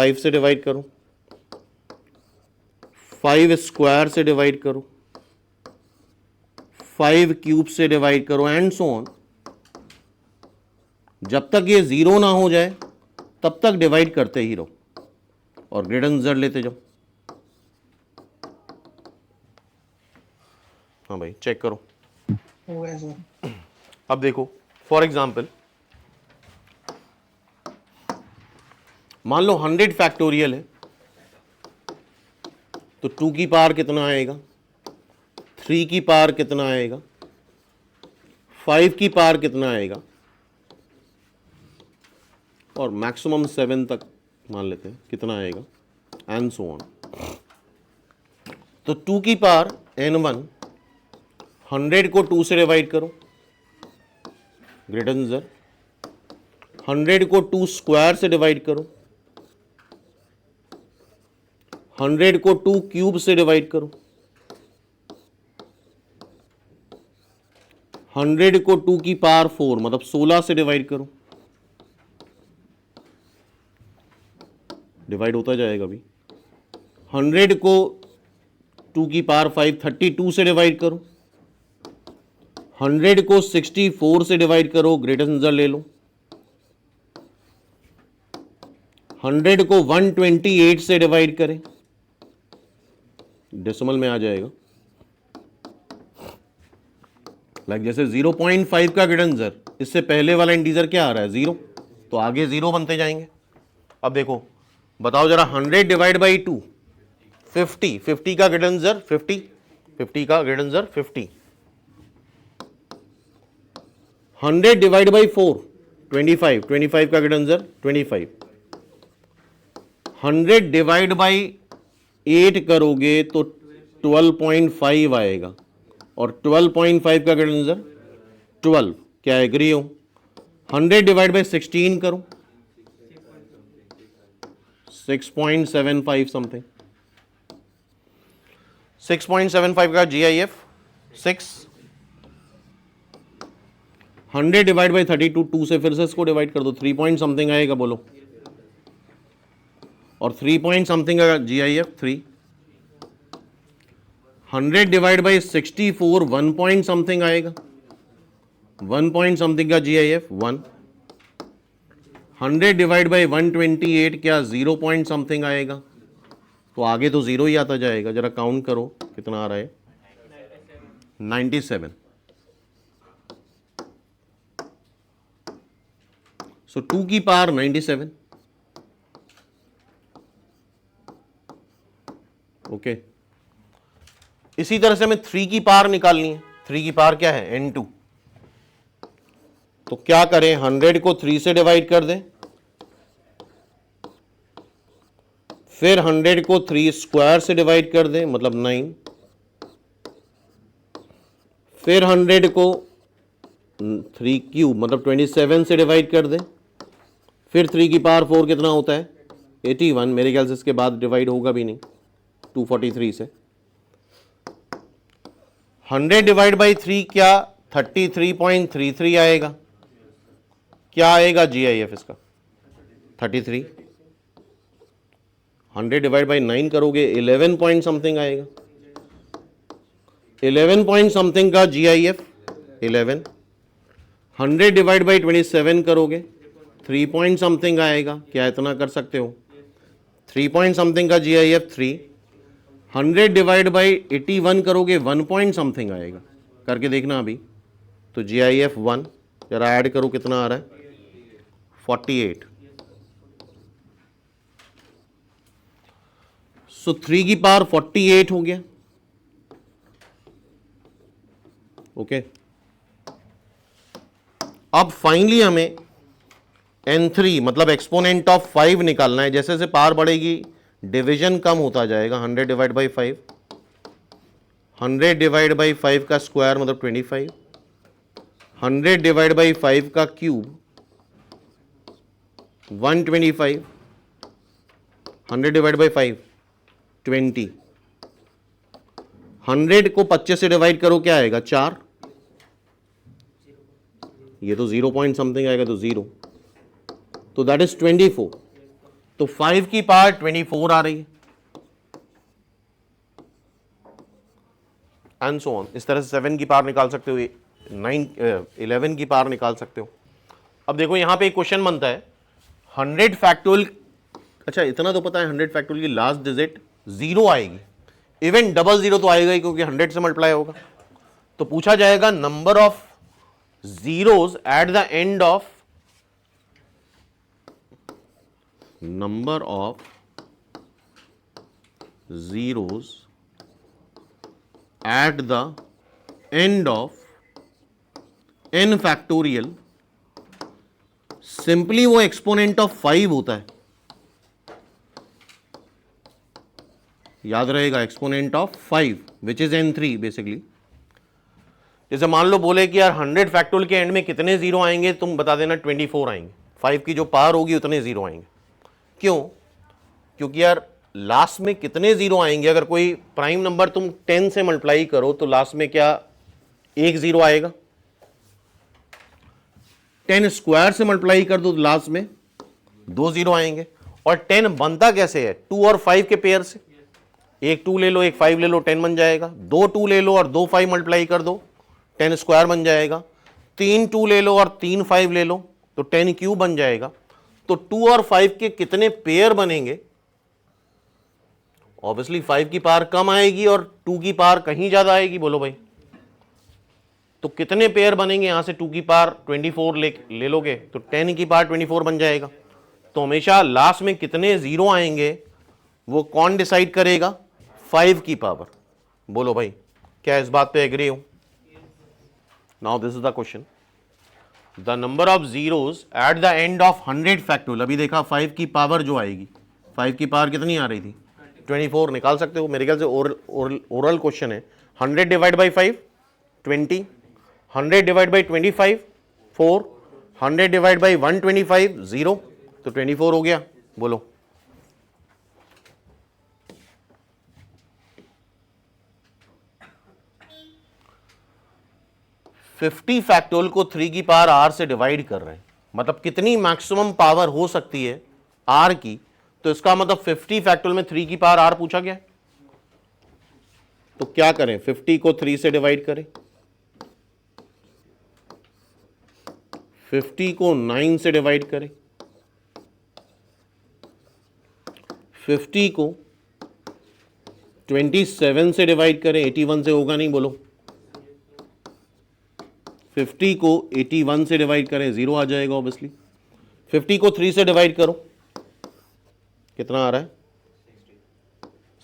5 से डिवाइड करो, 5 स्क्वायर से डिवाइड करो, 5 क्यूब से डिवाइड करो एंड सो ऑन। जब तक ये 0 ना हो जाए तब तक डिवाइड करते ही रहो और ग्रेटर देन z लेते जाओ। हाँ भाई चेक करो। हो गया सर। अब देखो फॉर एग्जाम्पल मान लो 100 फैक्टोरियल है तो 2 की पावर कितना आएगा, 3 की पावर कितना आएगा, 5 की पावर कितना आएगा और मैक्सिमम 7 तक मान लेते हैं कितना आएगा एंड सो ऑन। तो 2 की पावर n1 100 को 2 से डिवाइड करो ग्रेटर देन z, 100 को 2 स्क्वायर से डिवाइड करो, 100 को 2 क्यूब से डिवाइड करो, 100 को 2 की पावर 4 मतलब 16 से डिवाइड करो। डिवाइड होता जाएगा अभी। 100 को 2 की पावर 5 32 से डिवाइड करो, 100 को 64 से डिवाइड करो, ग्रेटर देन z ले लो, 100 को 128 से डिवाइड करें, डेसिमल में आ जाएगा। लाइक जैसे 0.5 का ग्रेटर देन z, इससे पहले वाला इंटीजर क्या आ रहा है 0, तो आगे 0 बनते जाएंगे। अब देखो बताओ जरा 100 डिवाइड बाई 2 50, 50 का ग्रेटर देन z 50, 50 का greater than z 50, 100 divide by 4 25, 25 का greater than z 25, 100 divide by 8 करोगे तो 12.5 आएगा और 12.5 का ग्रेटर देन z 12। क्या एग्री हो? 100 डिवाइड बाई 16 करो 6.75 समथिंग, 6.75 का GIF 6। 100 डिवाइड बाई 32 2 से फिर से इसको डिवाइड कर दो 3 पॉइंट समथिंग आएगा बोलो, और 3 पॉइंट समथिंग का GIF 3। 100 divide by 64 1 point something आएगा, 1 पॉइंट समथिंग का GIF 1। 100 डिवाइड बाई 128 क्या 0 पॉइंट समथिंग आएगा, तो आगे तो 0 ही आता जाएगा। जरा काउंट करो कितना आ रहा है 97। सो 2 की पावर 97। ओके इसी तरह से हमें 3 की पावर निकालनी है। 3 की पावर क्या है n2, तो क्या करें 100 को 3 से डिवाइड कर दें, फिर 100 को 3 स्क्वायर से डिवाइड कर दें मतलब 9, फिर 100 को 3 क्यूब मतलब 27 से डिवाइड कर दें, फिर 3 की पावर 4 कितना होता है 81। मेरे ख्याल से इसके बाद डिवाइड होगा भी नहीं 243 से। 100 डिवाइड बाई 3 क्या 33.33 आएगा। क्या आएगा GIF इसका 33। 100 डिवाइड बाई 9 करोगे 11 पॉइंट समथिंग आएगा, 11 पॉइंट समथिंग का GIF 11। 100 डिवाइड बाई 27 करोगे 3 पॉइंट समथिंग आएगा। क्या इतना कर सकते हो 3 पॉइंट समथिंग का GIF 3। 100 डिवाइड बाई 81 करोगे 1 पॉइंट समथिंग आएगा, करके देखना अभी, तो GIF 1। जरा ऐड करो कितना आ रहा है 48। सो 3 की पावर 48 हो गया। ओके अब फाइनली हमें n3 मतलब एक्सपोनेंट ऑफ 5 निकालना है। जैसे जैसे पावर बढ़ेगी डिवीजन कम होता जाएगा। 100 डिवाइड बाई 5, 100 डिवाइड बाई 5 का स्क्वायर मतलब 25, 100 डिवाइड बाई 5 का क्यूब 125, 100 डिवाइड बाई 5 20, 100 को 25 से डिवाइड करो क्या आएगा 4, ये तो 0 पॉइंट समथिंग आएगा तो 0, तो दैट इज 24। तो 5 की पावर 24 आ रही है, एंड सो ऑन। इस तरह से 7 की पावर निकाल सकते हो, 11 की पावर निकाल सकते हो। अब देखो यहां पे एक क्वेश्चन बनता है 100 फैक्टोरियल, अच्छा इतना तो पता है 100 फैक्टोरियल की लास्ट डिजिट 0 आएगी, इवन डबल 0 तो आएगा ही क्योंकि 100 से मल्टीप्लाई होगा। तो पूछा जाएगा number of zeros at the end of number of zeros at the end of n factorial, simply वो एक्सपोनेंट ऑफ 5 होता है, याद रहेगा, exponent of 5 which is n3 basically. जैसे मान लो बोले कि यार 100 फैक्टोरियल के एंड में कितने जीरो आएंगे, तुम बता देना 24 आएंगे, 5 की जो पावर होगी उतने जीरो आएंगे। क्यों? क्योंकि यार लास्ट में कितने जीरो आएंगे, अगर कोई प्राइम नंबर तुम 10 से मल्टीप्लाई करो तो लास्ट में क्या एक जीरो आएगा, 10 स्क्वायर से मल्टीप्लाई कर दो तो लास्ट में 2 जीरो आएंगे। और 10 बनता कैसे है, 2 और 5 के पेयर से, एक 2 ले लो एक 5 ले लो 10 बन जाएगा, 2 2 ले लो और 2 5 मल्टीप्लाई कर दो 10 स्क्वायर बन जाएगा, 3 2 ले लो और 3 5 ले लो तो 10 क्यूब बन जाएगा। तो 2 और 5 के कितने पेयर बनेंगे, ऑब्वियसली 5 की पावर कम आएगी और 2 की पावर कहीं ज्यादा आएगी, बोलो भाई। तो कितने पेयर बनेंगे, यहां से 2 की पावर 24 ले लोगे तो 10 की पावर 24 बन जाएगा। तो हमेशा लास्ट में कितने जीरो आएंगे वो कौन डिसाइड करेगा, 5 की पावर। बोलो भाई क्या इस बात पे एग्री हो? Now this is the question, the number of zeros at the end of 100 factorial. अभी देखा 5 की पावर जो आएगी, 5 की पावर कितनी आ रही थी, 24 निकाल सकते हो, मेरे ख्याल से ओरल क्वेश्चन है। 100 divide by 5 20, 100 divide by 25 4, 100 divide by 125 0, तो 24 हो गया। बोलो 50 फैक्टोरियल को 3 की पावर r से डिवाइड कर रहे हैं, मतलब कितनी मैक्सिमम पावर हो सकती है r की, तो इसका मतलब 50 फैक्टोरियल में 3 की पावर r पूछा गया। तो क्या करें, 50 को 3 से डिवाइड करें, 50 को 9 से डिवाइड करें, 50 को 27 से डिवाइड करें, 81 से होगा नहीं, बोलो 50 को 81 से डिवाइड करें, 0 आ जाएगा ऑब्वियसली। 50 को 3 से डिवाइड करो, कितना आ रहा है,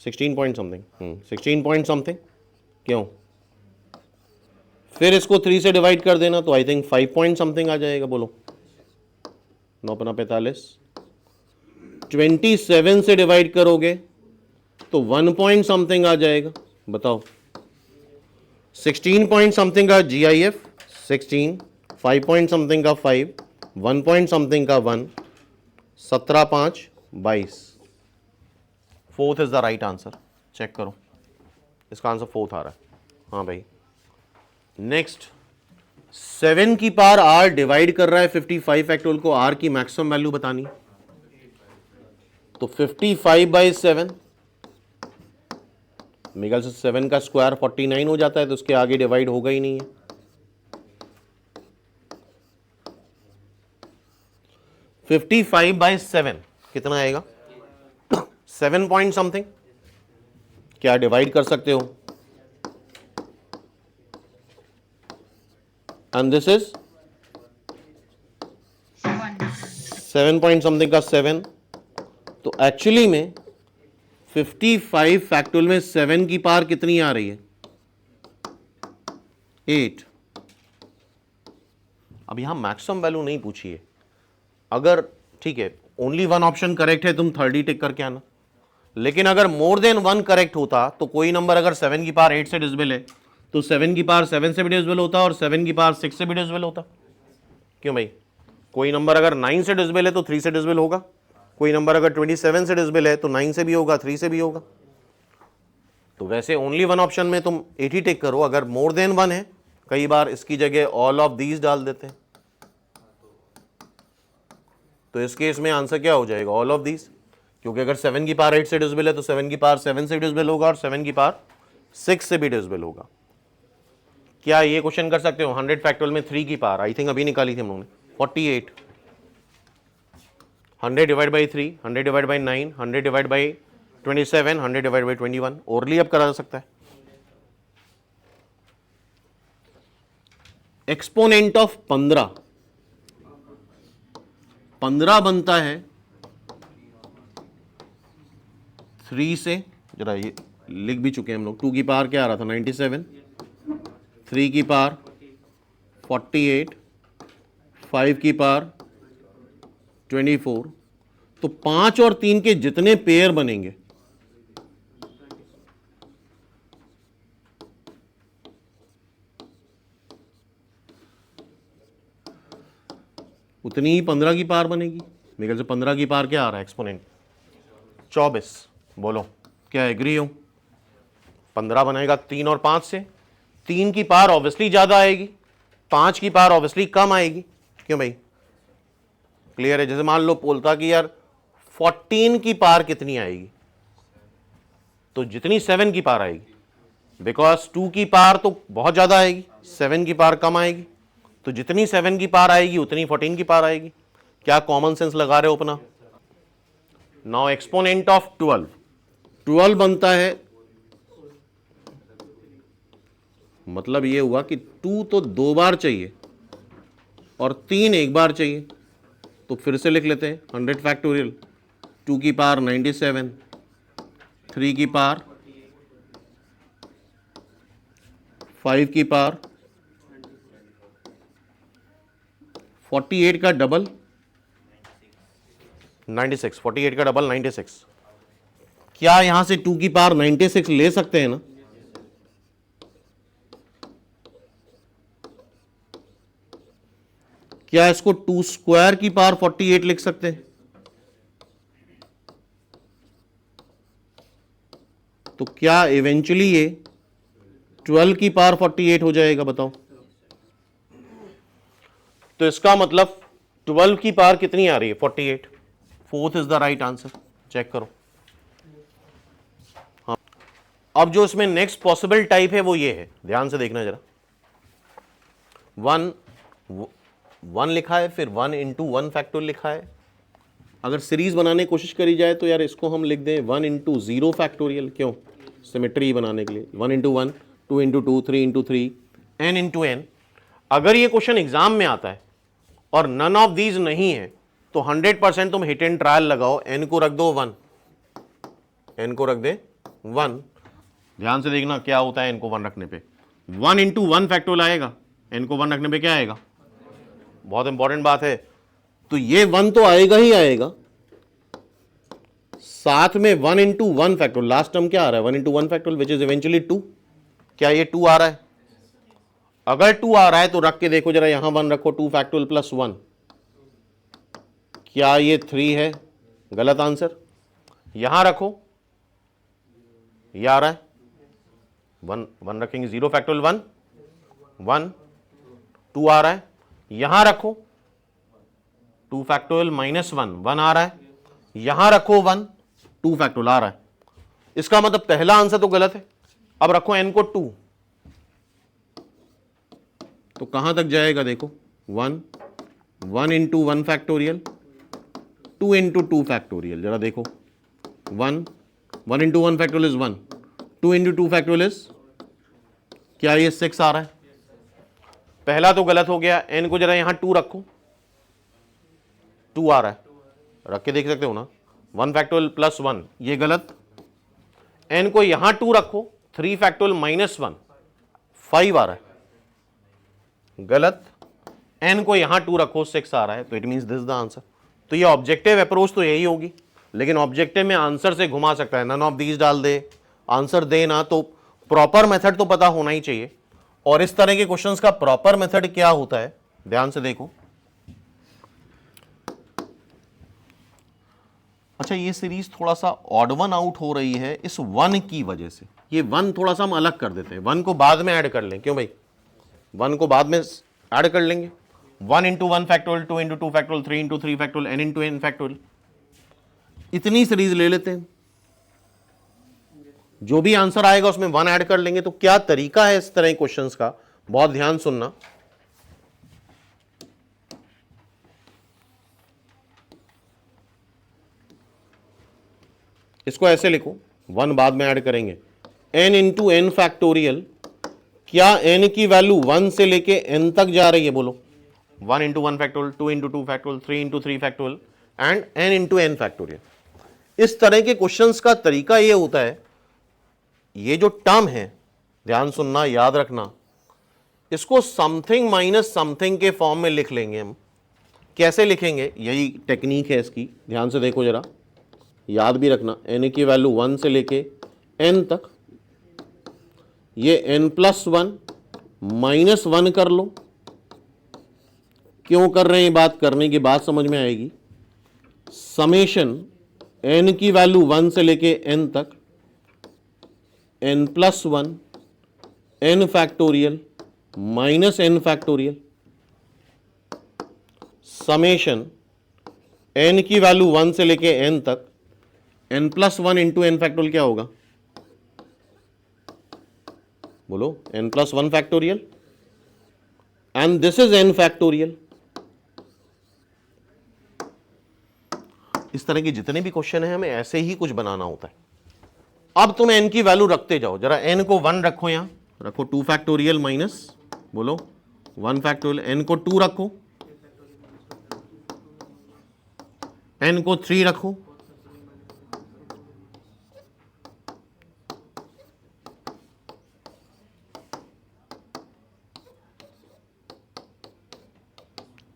16 पॉइंट समथिंग, 16 पॉइंट समथिंग। क्यों? फिर इसको 3 से डिवाइड कर देना तो आई थिंक 5 पॉइंट समथिंग आ जाएगा। बोलो 9 पना 45, 27 से डिवाइड करोगे तो 1 पॉइंट समथिंग आ जाएगा। बताओ 16 पॉइंट समथिंग का GIF 16, 5 पॉइंट समथिंग का 5, 1 पॉइंट समथिंग का 1, 17 5 22। Fourth is the right answer, check करो, इसका आंसर फोर्थ आ रहा है। हाँ भाई नेक्स्ट, 7 की पावर r डिवाइड कर रहा है 55 फैक्टोरियल को, r की मैक्सिमम वैल्यू बतानी, तो 55 बाई 7, मेरे से 7 का स्क्वायर 49 हो जाता है, तो उसके आगे डिवाइड होगा ही नहीं है। 55 बाई 7 कितना आएगा, 7 पॉइंट समथिंग। क्या डिवाइड कर सकते हो, and this is 7 point something का 7। तो एक्चुअली में 55 फैक्टोरियल में 7 की पावर कितनी आ रही है, 8। अब यहां मैक्सिमम वैल्यू नहीं पूछी है, अगर ठीक है ओनली वन ऑप्शन करेक्ट है तुम 30 टिक करके आना, लेकिन अगर मोर देन वन करेक्ट होता तो कोई नंबर अगर 7 की पावर 8 से डिविजिबल है तो 7 की पावर 7 से भी डिविजिबल होता और 7 की पावर 6 से भी डिविजिबल होता। क्यों भाई, कोई नंबर अगर 9 से डिविजिबल है तो 3 से डिविजिबल होगा, कोई नंबर अगर 27 से डिविजिबल है तो 9 से भी होगा 3 से भी होगा। तो वैसे ओनली वन ऑप्शन में तुम 80 टिक करो, अगर मोर देन वन है कई बार इसकी जगह ऑल ऑफ दीज डाल देते हैं, तो इस केस में आंसर क्या हो जाएगा, ऑल ऑफ दीज। क्योंकि अगर 7 की पावर 8 से डिविजिबल है तो 7 की पावर 7 से डिविजिबल होगा और 7 की पावर 6 से भी डिविजिबल होगा। क्या ये क्वेश्चन कर सकते हो 100 फैक्टोरियल में 3 की पावर, आई थिंक अभी निकाली थी हम लोगों ने, 48, 100 divide by 3, 100 divide by 9, 100 divide by 27, 100 divide by 21, orally अब करा जा सकता है। एक्सपोनेंट ऑफ 15 बनता है 3 से, जरा ये लिख भी चुके हैं हम लोग। 2 की पावर क्या आ रहा था 97, 3 की पावर 48, 5 की पावर 24, तो 5 और 3 के जितने पेयर बनेंगे उतनी ही 15 की पावर बनेगी। मेरे ख्याल से 15 की पावर क्या आ रहा है एक्सपोनेंट 24। बोलो क्या एग्री हो? 15 बनेगा 3 और 5 से, 3 की पावर ऑब्वियसली ज्यादा आएगी, 5 की पावर ऑब्वियसली कम आएगी। क्यों भाई? क्लियर है? जैसे मान लो बोलता कि यार 14 की पावर कितनी आएगी, तो जितनी 7 की पावर आएगी, बिकॉज 2 की पावर तो बहुत ज्यादा आएगी, 7 की पावर कम आएगी, तो जितनी 7 की पावर आएगी उतनी 14 की पावर आएगी। क्या कॉमन सेंस लगा रहे हो अपना? नाउ एक्सपोनेंट ऑफ 12 बनता है, मतलब ये हुआ कि 2 तो 2 बार चाहिए और 3 एक बार चाहिए, तो फिर से लिख लेते हैं 100 फैक्टोरियल, 2 की पावर 97, 3 की पावर 5 की पावर 48 का डबल 96, 48 का डबल 96। क्या यहां से 2 की पावर 96 ले सकते हैं ना? क्या इसको 2 स्क्वायर की पावर 48 लिख सकते हैं? तो क्या इवेंचुअली ये 12 की पावर 48 हो जाएगा? बताओ। तो इसका मतलब 12 की पावर कितनी आ रही है? 48। Fourth is the right answer. Check करो। हाँ, अब जो इसमें नेक्स्ट पॉसिबल टाइप है वो ये है, ध्यान से देखना जरा। 1 लिखा है, फिर 1 इंटू 1 फैक्टोरियल लिखा है। अगर सीरीज बनाने की कोशिश करी जाए तो यार इसको हम लिख दें 1 इंटू 0 फैक्टोरियल। क्यों? सिमेट्री बनाने के लिए 1 into 1, 2 into 2, 3 into 3, n into n। अगर ये क्वेश्चन एग्जाम में आता है और नन ऑफ दीज नहीं है तो 100% तुम हिट एंड ट्रायल लगाओ, n को रख दो 1, n को रख दे 1। ध्यान से देखना क्या होता है n को 1 रखने पे। 1 इंटू 1 फैक्टोरियल आएगा, n को 1 रखने पे क्या आएगा? बहुत इंपॉर्टेंट बात है। तो ये 1 तो आएगा ही आएगा, साथ में 1 इंटू 1 फैक्टोरियल, लास्ट टर्म क्या आ रहा है? 1 into 1 factorial which is eventually 2। क्या ये 2 आ रहा है? अगर 2 आ रहा है तो रख के देखो जरा, यहां 1 रखो, 2 फैक्टोरियल प्लस 1, क्या ये 3 है? गलत आंसर। यहां रखो, ये आ रहा है 1 रखेंगे, 0 फैक्टोरियल 1 1, 2 आ रहा है, यहां रखो 2 फैक्टोरियल माइनस 1 आ रहा है, यहां रखो 1, 2 फैक्टोरियल आ रहा है। इसका मतलब पहला आंसर तो गलत है। अब रखो n को 2, तो कहां तक जाएगा? देखो 1 इंटू 1 फैक्टोरियल, 2 इंटू 2 फैक्टोरियल, जरा देखो 1 into 1 factorial is 1, 2 into 2 factorial is, क्या ये 6 आ रहा है? पहला तो गलत हो गया। n को जरा यहां 2 रखो, 2 आ रहा है, रख के देख सकते हो ना। 1 फैक्टोरियल प्लस 1, ये गलत। n को यहां 2 रखो, 3 फैक्टोरियल माइनस 1, 5 आ रहा है, गलत। n को यहां 2 रखो, 6 आ रहा है, तो it means this the answer. तो ये ऑब्जेक्टिव अप्रोच तो यही होगी, लेकिन ऑब्जेक्टिव में आंसर से घुमा सकता है, नन ऑफ दीज डाल दे, आंसर दे ना, तो प्रॉपर मेथड तो पता होना ही चाहिए। और इस तरह के क्वेश्चंस का प्रॉपर मेथड क्या होता है, ध्यान से देखो। अच्छा, ये सीरीज थोड़ा सा ऑड वन आउट हो रही है इस 1 की वजह से। ये 1 थोड़ा सा हम अलग कर देते हैं, 1 को बाद में ऐड कर लें। क्यों भाई? 1 को बाद में ऐड कर लेंगे। 1 into 1 factorial, 2 into 2 factorial, 3 into 3 factorial, n into n factorial. इतनी सीरीज ले लेते हैं, जो भी आंसर आएगा उसमें 1 ऐड कर लेंगे। तो क्या तरीका है इस तरह क्वेश्चंस का, बहुत ध्यान सुनना। इसको ऐसे लिखो, 1 बाद में ऐड करेंगे, n इंटू एन फैक्टोरियल। क्या n की वैल्यू 1 से लेके n तक जा रही है? बोलो। 1 into 1 factorial, 2 into 2 factorial, 3 into 3 factorial and n into n factorial. इस तरह के क्वेश्चंस का तरीका ये होता है, ये जो टर्म है, ध्यान सुनना, याद रखना, इसको समथिंग माइनस समथिंग के फॉर्म में लिख लेंगे हम। कैसे लिखेंगे, यही टेक्निक है इसकी, ध्यान से देखो जरा, याद भी रखना। n की वैल्यू 1 से लेके n तक, ये n+1 -1 कर लो। क्यों कर रहे हैं, बात करने की बात समझ में आएगी। समेशन n की वैल्यू 1 से लेके n तक, n+1 n factorial minus n factorial, summation n की वैल्यू 1 से लेके n तक, n+1 इंटू n फैक्टोरियल क्या होगा? बोलो, n+1 factorial and this is n factorial. इस तरह के जितने भी क्वेश्चन है हमें ऐसे ही कुछ बनाना होता है। अब तुम n की वैल्यू रखते जाओ, जरा n को 1 रखो, यहां रखो 2 फैक्टोरियल माइनस, बोलो 1 फैक्टोरियल, n को 2 रखो, n को 3 रखो,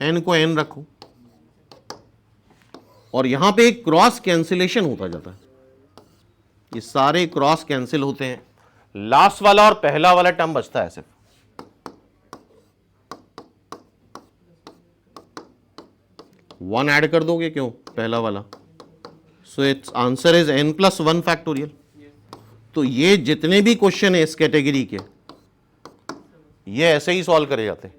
n को n रखो, और यहां पे एक क्रॉस कैंसिलेशन होता जाता है। ये सारे क्रॉस कैंसिल होते हैं, लास्ट वाला और पहला वाला टर्म बचता है सिर्फ। वन ऐड कर दोगे, क्यों, पहला वाला। So it's answer is n+1 factorial. तो ये जितने भी क्वेश्चन है इस कैटेगरी के, ये ऐसे ही सॉल्व करे जाते हैं।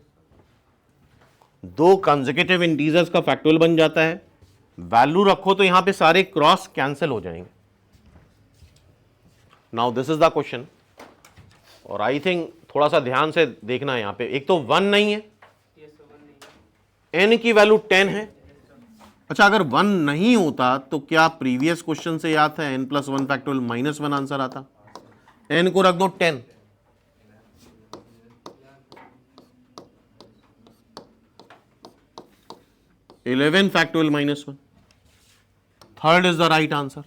2 कंसेक्यूटिव इंटीजर्स का फैक्टोरियल बन जाता है, वैल्यू रखो तो यहां पे सारे क्रॉस कैंसिल हो जाएंगे। Now this is the question, और आई थिंक थोड़ा सा ध्यान से देखना है। यहां पे एक तो 1 नहीं है, n की वैल्यू 10 है। अच्छा, अगर 1 नहीं होता तो क्या प्रीवियस क्वेश्चन से याद था n+1 फैक्टोरियल -1 आंसर आता। n को रख दो 10, -11 factorial -1, third is the right answer.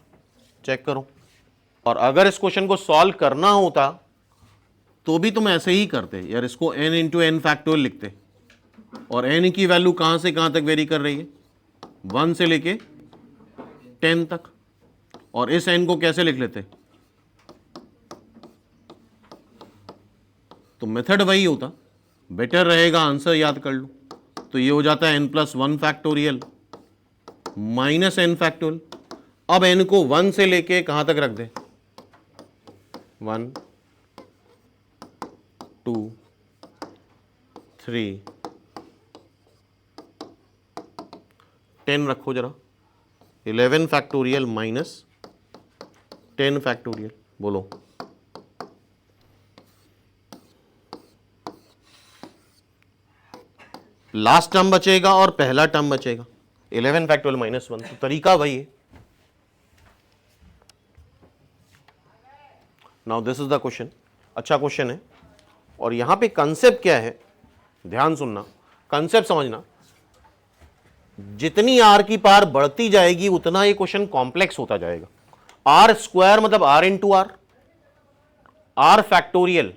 Check करो। और अगर इस क्वेश्चन को सॉल्व करना होता तो भी तुम ऐसे ही करते यार, इसको n इंटू एन फैक्टोरियल लिखते, और n की वैल्यू कहां से कहां तक वेरी कर रही है, 1 से लेके 10 तक, और इस n को कैसे लिख लेते, तो मेथड वही होता, बेटर रहेगा आंसर याद कर लो। तो ये हो जाता है n+1 factorial minus n factorial. अब n को 1 से लेके कहां तक रख दे, 1 2 3 10 रखो जरा, 11 फैक्टोरियल माइनस 10 फैक्टोरियल, बोलो। लास्ट टर्म बचेगा और पहला टर्म बचेगा, 11 फैक्टोरियल -1। तो तरीका वही है। Now this is the question, अच्छा क्वेश्चन है। और यहां पे कंसेप्ट क्या है, ध्यान सुनना, कंसेप्ट समझना। जितनी आर की पावर बढ़ती जाएगी उतना ये क्वेश्चन कॉम्प्लेक्स होता जाएगा। आर स्क्वायर मतलब r इंटू आर फैक्टोरियल।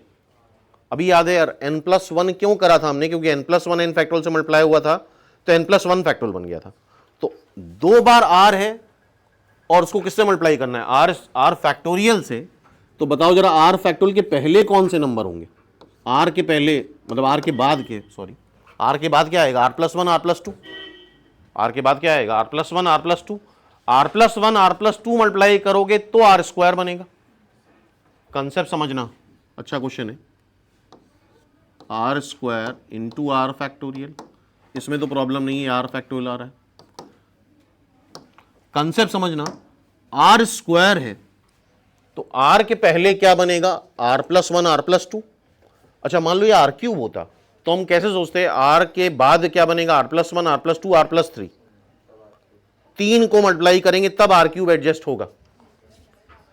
अभी याद है यार, n+1 क्यों करा था हमने, क्योंकि n+1 n फैक्टोरियल से मल्टीप्लाई हुआ था तो n+1 फैक्टोरियल बन गया था। तो 2 बार r है और उसको किससे मल्टीप्लाई करना है, r फैक्टोरियल से। तो बताओ जरा, r फैक्टोरियल के पहले कौन से नंबर होंगे, r के पहले मतलब r के बाद के, सॉरी r के बाद क्या आएगा, r+1 r+2, r के बाद क्या आएगा, r+1 r+2, r+1 r+2 multiply करोगे तो r स्क्वायर बनेगा। कंसेप्ट समझना, अच्छा क्वेश्चन है। R square into r factorial, इसमें तो प्रॉब्लम नहीं है, आर फैक्टोरियल आ रहा है। कंसेप्ट समझना, आर स्क्वायर है तो आर के पहले क्या बनेगा, r plus one r plus two. अच्छा मान लो ये आर क्यूब होता तो हम कैसे सोचते हैं, आर के बाद क्या बनेगा, r plus one r plus two r plus three, तीन को मल्टीप्लाई करेंगे तब आर क्यूब एडजस्ट होगा।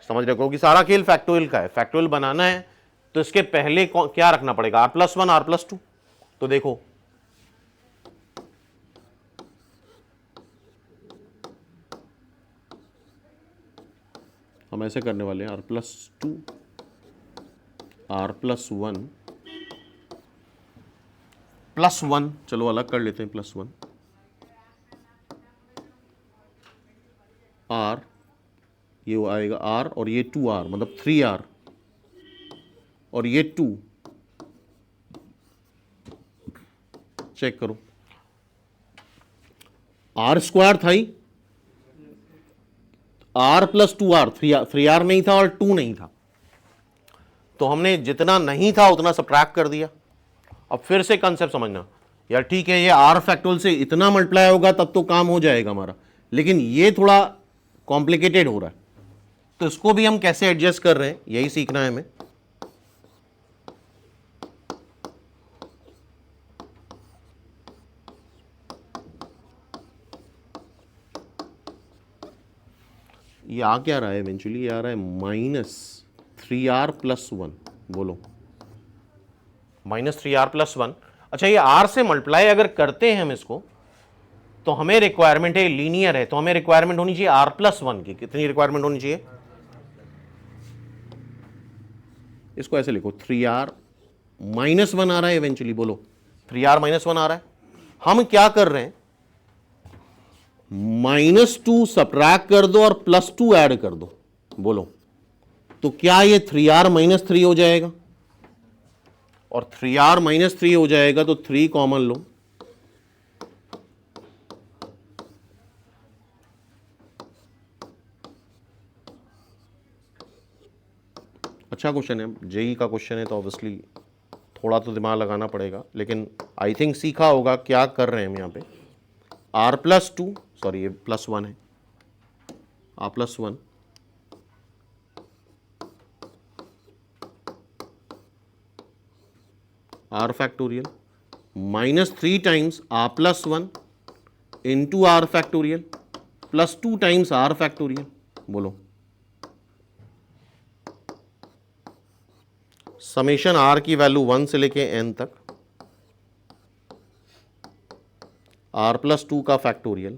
समझ रहे हो कि सारा खेल फैक्टोरियल का है, फैक्टोरियल बनाना है तो इसके पहले क्या रखना पड़ेगा, r plus one r plus two. तो देखो हम ऐसे करने वाले हैं, r plus two r plus one, चलो अलग कर लेते हैं, प्लस वन आर, ये वो आएगा आर और ये टू आर, मतलब थ्री आर और ये टू। चेक करो, आर स्क्वायर था ही, R plus two R, three R नहीं था और टू नहीं था, तो हमने जितना नहीं था उतना सबट्रैक्ट कर दिया। अब फिर से कंसेप्ट समझना यार, ठीक है ये आर फैक्टोरियल से इतना मल्टीप्लाई होगा तब तो काम हो जाएगा हमारा, लेकिन ये थोड़ा कॉम्प्लिकेटेड हो रहा है, तो इसको भी हम कैसे एडजस्ट कर रहे हैं यही सीखना है हमें। ये आ क्या रहा है इवेंचुअली, ये आ रहा है minus three R plus one. बोलो minus three R plus one. अच्छा ये आर से मल्टीप्लाई अगर करते हैं हम इसको तो हमें रिक्वायरमेंट है, लीनियर है तो हमें रिक्वायरमेंट होनी चाहिए आर प्लस वन की। कितनी रिक्वायरमेंट होनी चाहिए, इसको ऐसे लिखो, थ्री आर माइनस वन आ रहा है इवेंचुअली। बोलो थ्री आर माइनस वन आ रहा है, हम क्या कर रहे हैं, माइनस टू सब्ट्रैक्ट कर दो और प्लस टू ऐड कर दो। बोलो तो क्या ये थ्री आर माइनस थ्री हो जाएगा, और थ्री आर माइनस थ्री हो जाएगा तो थ्री कॉमन लो, अच्छा क्वेश्चन है, जेई का क्वेश्चन है तो ऑब्वियसली थोड़ा तो दिमाग लगाना पड़ेगा, लेकिन आई थिंक सीखा होगा क्या कर रहे हैं हम यहाँ पे। आर प्लस टू, सॉरी ये प्लस वन है, r plus one r factorial minus three times r plus one into r factorial plus two times r factorial. बोलो समेशन आर की वैल्यू वन से लेके एन तक, आर प्लस टू का फैक्टोरियल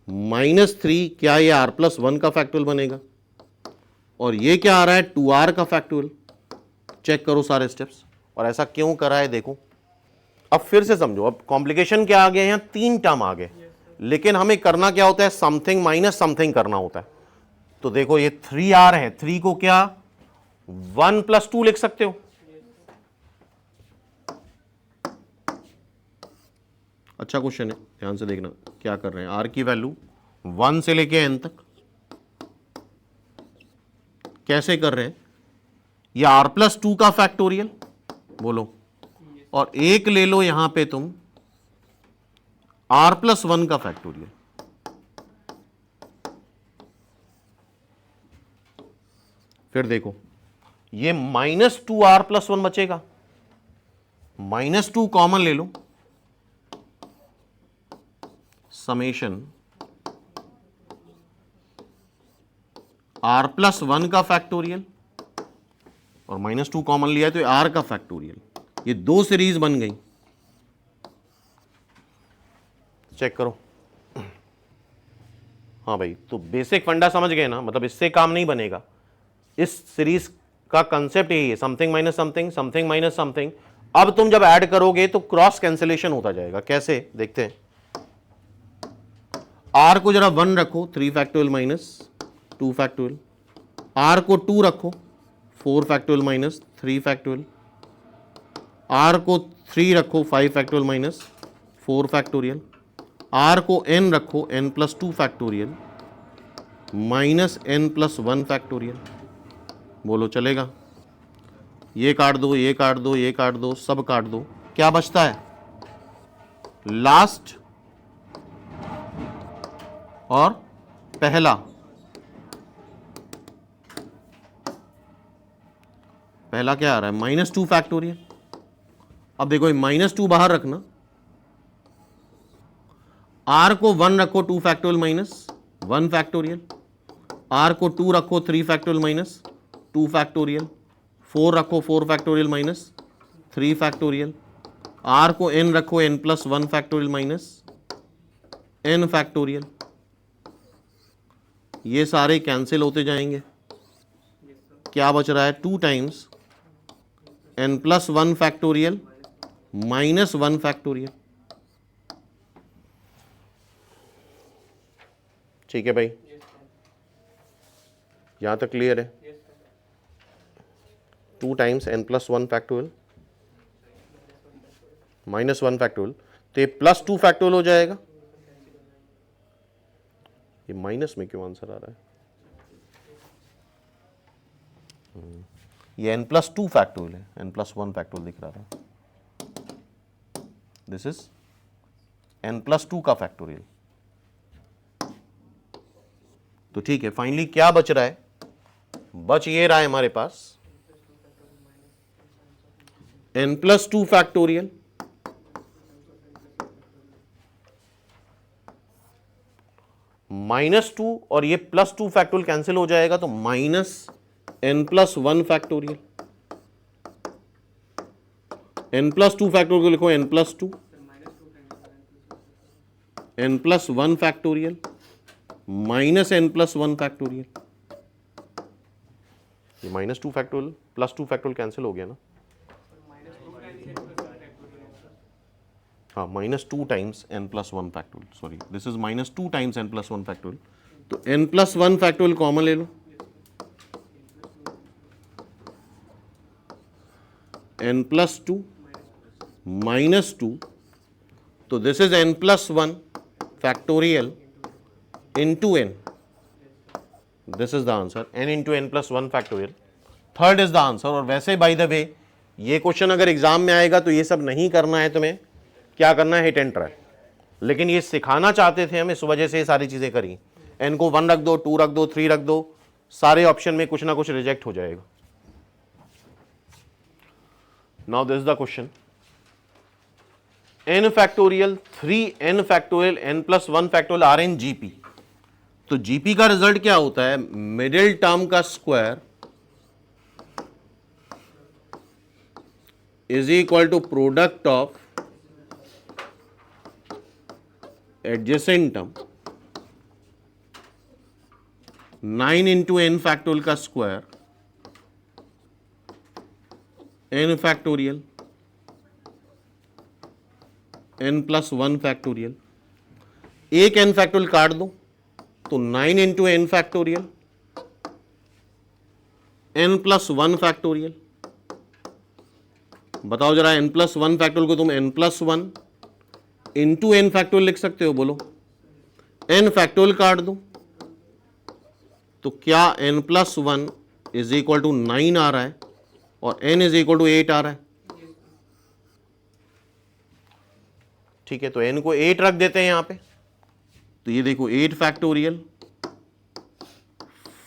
माइनस थ्री, क्या ये आर प्लस वन का फैक्टोरियल बनेगा, और ये क्या आ रहा है टू आर का फैक्टोरियल। चेक करो सारे स्टेप्स, और ऐसा क्यों करा है देखो। अब फिर से समझो, अब कॉम्प्लिकेशन क्या आ गया, यहां तीन टर्म आ गए, लेकिन हमें करना क्या होता है, समथिंग माइनस समथिंग करना होता है। तो देखो ये थ्री आर है, थ्री को क्या वन प्लस टू लिख सकते हो, अच्छा क्वेश्चन है, ध्यान से देखना क्या कर रहे हैं। आर की वैल्यू वन से लेके एन तक कैसे कर रहे हैं, ये आर प्लस टू का फैक्टोरियल, बोलो, और एक ले लो यहां पे तुम आर प्लस वन का फैक्टोरियल। फिर देखो ये minus two r plus one बचेगा, माइनस टू कॉमन ले लो, समेशन आर प्लस वन का फैक्टोरियल, और माइनस टू कॉमन लिया है तो आर का फैक्टोरियल, ये दो सीरीज बन गई। चेक करो, हाँ भाई, तो बेसिक फंडा समझ गए ना, मतलब इससे काम नहीं बनेगा, इस सीरीज का कंसेप्ट यही है, something minus something, something minus something. अब तुम जब ऐड करोगे तो क्रॉस कैंसिलेशन होता जाएगा, कैसे देखते हैं। आर को जरा वन रखो, three factorial minus two factorial, r को टू रखो, four factorial minus three factorial, r को थ्री रखो, five factorial minus four factorial, r को एन रखो, n plus two factorial minus n plus one factorial. बोलो चलेगा, ये काट दो, ये काट दो, ये काट दो, सब काट दो, क्या बचता है लास्ट और पहला क्या आ रहा है, -2 फैक्टोरियल। अब देखो -2 बाहर रखना, r को 1 रखो 2 फैक्टोरियल -1 फैक्टोरियल, r को 2 रखो 3 फैक्टोरियल -2 फैक्टोरियल, 4 रखो 4 फैक्टोरियल -3 फैक्टोरियल, r को n रखो n+1 फैक्टोरियल n फैक्टोरियल। ये सारे कैंसिल होते जाएंगे, क्या बच रहा है, 2 टाइम्स n+1 फैक्टोरियल -1 फैक्टोरियल। ठीक है भाई, यहां तक क्लियर है? 2 टाइम्स n+1 फैक्टोरियल -1 फैक्टोरियल, तो ये +2 फैक्टोरियल हो जाएगा। ये माइनस में क्यों आंसर आ रहा है? ये n+2 फैक्टोरियल है, n+1 फैक्टोरियल दिख रहा था। दिस इज n+2 का फैक्टोरियल। तो ठीक है, फाइनली क्या बच रहा है, बच ये रहा है हमारे पास n+2 फैक्टोरियल -2 और ये +2 फैक्टोरियल कैंसिल हो जाएगा, तो -n+1 फैक्टोरियल। n+2 फैक्टोरियल को लिखो n+2, n+1 factorial -n+1 factorial. ये -2 फैक्टोरियल +2 फैक्टोरियल कैंसिल हो गया ना। हाँ, -2 times n+1 factorial, sorry this is -2 times n+1 factorial. तो n+1 फैक्टोरियल कॉमन ले लो, n+2 -2, तो this is n+1 factorial into n, this is the answer, n into n+1 factorial, third is the answer. और वैसे बाय द वे ये क्वेश्चन अगर एग्जाम में आएगा तो ये सब नहीं करना है तुम्हें, क्या करना है, हिट एंड ट्राई। लेकिन ये सिखाना चाहते थे हम, इस वजह से ये सारी चीजें करी। n को 1 रख दो, 2 रख दो, 3 रख दो, सारे ऑप्शन में कुछ ना कुछ रिजेक्ट हो जाएगा। Now this is the question, n factorial 3n factorial n+1 factorial are in GP. तो जीपी का रिजल्ट क्या होता है, मिडिल टर्म का square is equal to product of adjacent term 9 into n factorial का square n factorial n+1 factorial. एक n फैक्टोरियल काट दो तो 9 into n factorial n+1 factorial. बताओ जरा, n+1 फैक्टोरियल को तुम n+1 इंटू n फैक्टोरियल लिख सकते हो? बोलो, n फैक्टोरियल काट दो तो क्या n+1 इज इक्वल टू 9 आ रहा है और n इज इक्वल टू 8 आ रहा है। ठीक है, तो n को 8 रख देते हैं यहां पे। तो ये देखो 8 फैक्टोरियल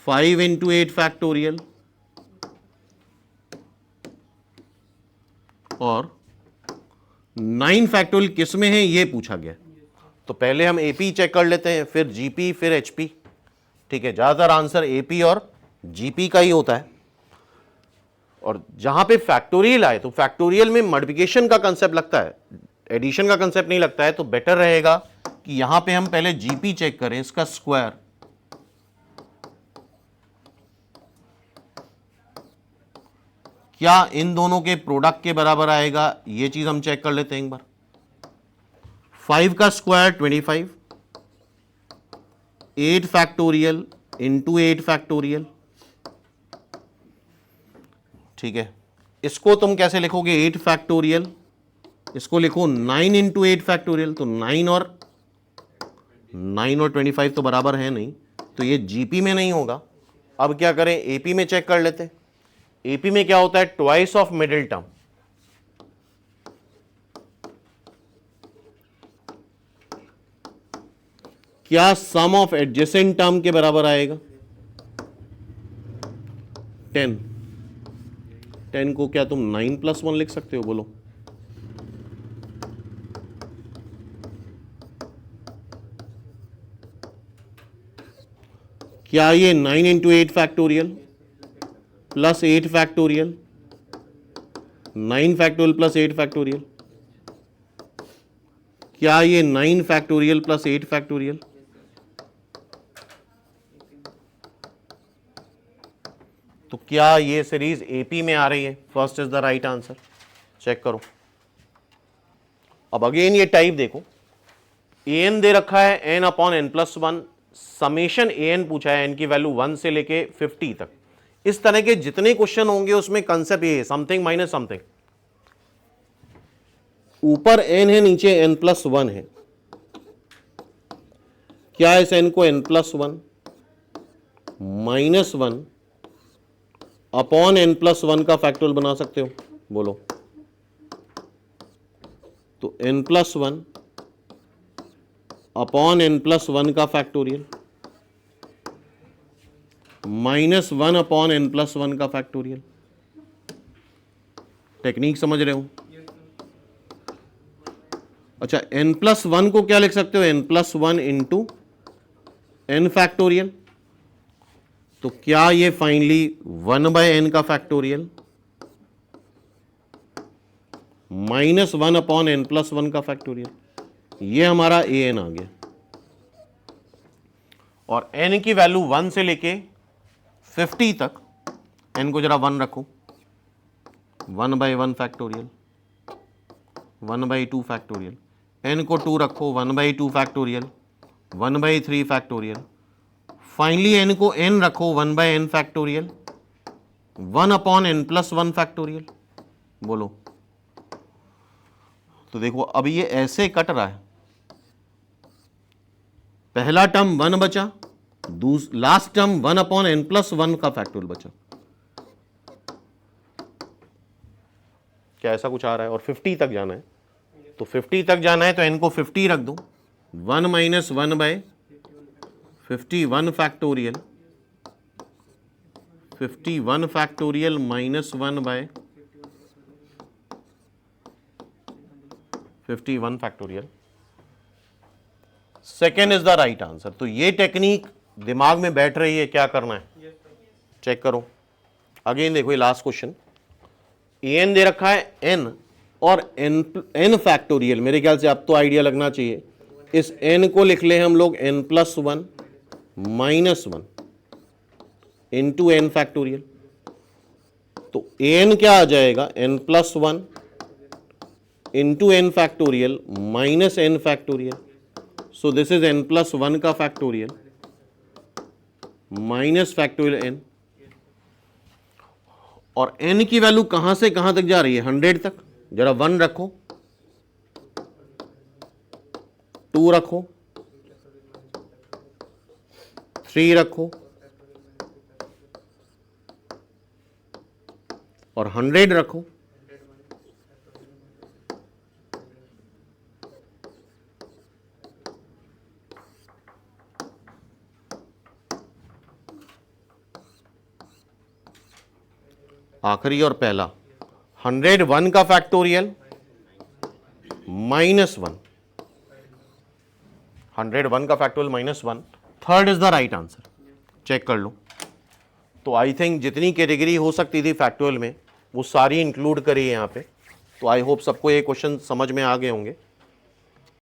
5 इंटू 8 फैक्टोरियल और 9 फैक्टोरियल किस में है ये पूछा गया। तो पहले हम एपी चेक कर लेते हैं, फिर जीपी, फिर एचपी। ठीक है, ज्यादातर आंसर एपी और जीपी का ही होता है। और जहां पे फैक्टोरियल आए तो फैक्टोरियल में मल्टीप्लिकेशन का कंसेप्ट लगता है, एडिशन का कंसेप्ट नहीं लगता है। तो बेटर रहेगा कि यहां पे हम पहले जीपी चेक करें, इसका स्क्वायर क्या इन दोनों के प्रोडक्ट के बराबर आएगा, ये चीज हम चेक कर लेते हैं एक बार। 5 का स्क्वायर 25, 8 फैक्टोरियल इंटू 8 फैक्टोरियल। ठीक है, इसको तुम कैसे लिखोगे, 8 फैक्टोरियल, इसको लिखो 9 इंटू 8 फैक्टोरियल। तो 9 और 25 तो बराबर है नहीं, तो ये जीपी में नहीं होगा। अब क्या करें, एपी में चेक कर लेते हैं। एपी में क्या होता है, ट्वाइस ऑफ मिडिल टर्म। क्या सम ऑफ एडजेसेंट टर्म के बराबर आएगा? 10 10 को क्या तुम 9 + 1 लिख सकते हो? बोलो। क्या ये 9 × 8 factorial plus 8 factorial 9 factorial plus 8 factorial, क्या ये 9 फैक्टोरियल प्लस 8 फैक्टोरियल? तो क्या ये सीरीज एपी में आ रही है? First is the right answer. Check करो। अब अगेन ये टाइप देखो, an दे रखा है n/n+1, समेशन an पूछा है, n की वैल्यू 1 से लेके 50 तक। इस तरह के जितने क्वेश्चन होंगे उसमें कंसेप्ट ये है, समथिंग माइनस समथिंग। ऊपर n है, नीचे n+1 है। क्या इस n को n+1 -1 अपॉन n+1 का फैक्टोरियल बना सकते हो? बोलो। तो n+1 अपॉन n+1 का फैक्टोरियल -1 अपॉन n+1 का फैक्टोरियल। टेक्निक समझ रहे हो? अच्छा, n+1 को क्या लिख सकते हो? n+1 into n factorial. तो क्या ये फाइनली 1/n का फैक्टोरियल -1 अपॉन n+1 का फैक्टोरियल, ये हमारा an आ गया। और n की वैल्यू 1 से लेके 50 तक, n को जरा 1 रखो, 1/1 फैक्टोरियल, 1/2 फैक्टोरियल, n को 2 रखो, 1/2 फैक्टोरियल, 1/3 फैक्टोरियल, फाइनली n को n रखो, 1/n factorial, 1 upon n+1 factorial. बोलो। तो देखो अब ये ऐसे कट रहा है, पहला टर्म 1 बचा, लास्ट टर्म 1 अपॉन n+1 का फैक्टोरियल बचा। क्या ऐसा कुछ आ रहा है? और 50 तक जाना है, तो 50 तक जाना है तो n को 50 रख दो, 1 - 1/51 factorial, 51 factorial -1/51 factorial. Second is the right answer. तो ये टेक्निक दिमाग में बैठ रही है, क्या करना है? चेक करो। अगेन देखो ये लास्ट क्वेश्चन, an दे रखा है n और n फैक्टोरियल, मेरे ख्याल से अब तो आइडिया लगना चाहिए। इस n को लिख ले हम लोग n+1 -1 इंटू n फैक्टोरियल। तो an क्या आ जाएगा? n+1 into n factorial minus n factorial. So this is n+1 का फैक्टोरियल माइनस फैक्टोरियल n। और n की वैल्यू कहां से कहां तक जा रही है? 100 तक। जरा 1 रखो, 2 रखो, 3 रखो और 100 रखो। आखिरी और पहला 101 का फैक्टोरियल -1, 101 का factorial -1, third is the right answer. Check कर लो। तो आई थिंक जितनी कैटेगरी हो सकती थी फैक्टोरियल में वो सारी इंक्लूड करी है यहाँ पे। तो आई होप सबको ये क्वेश्चन समझ में आ गए होंगे।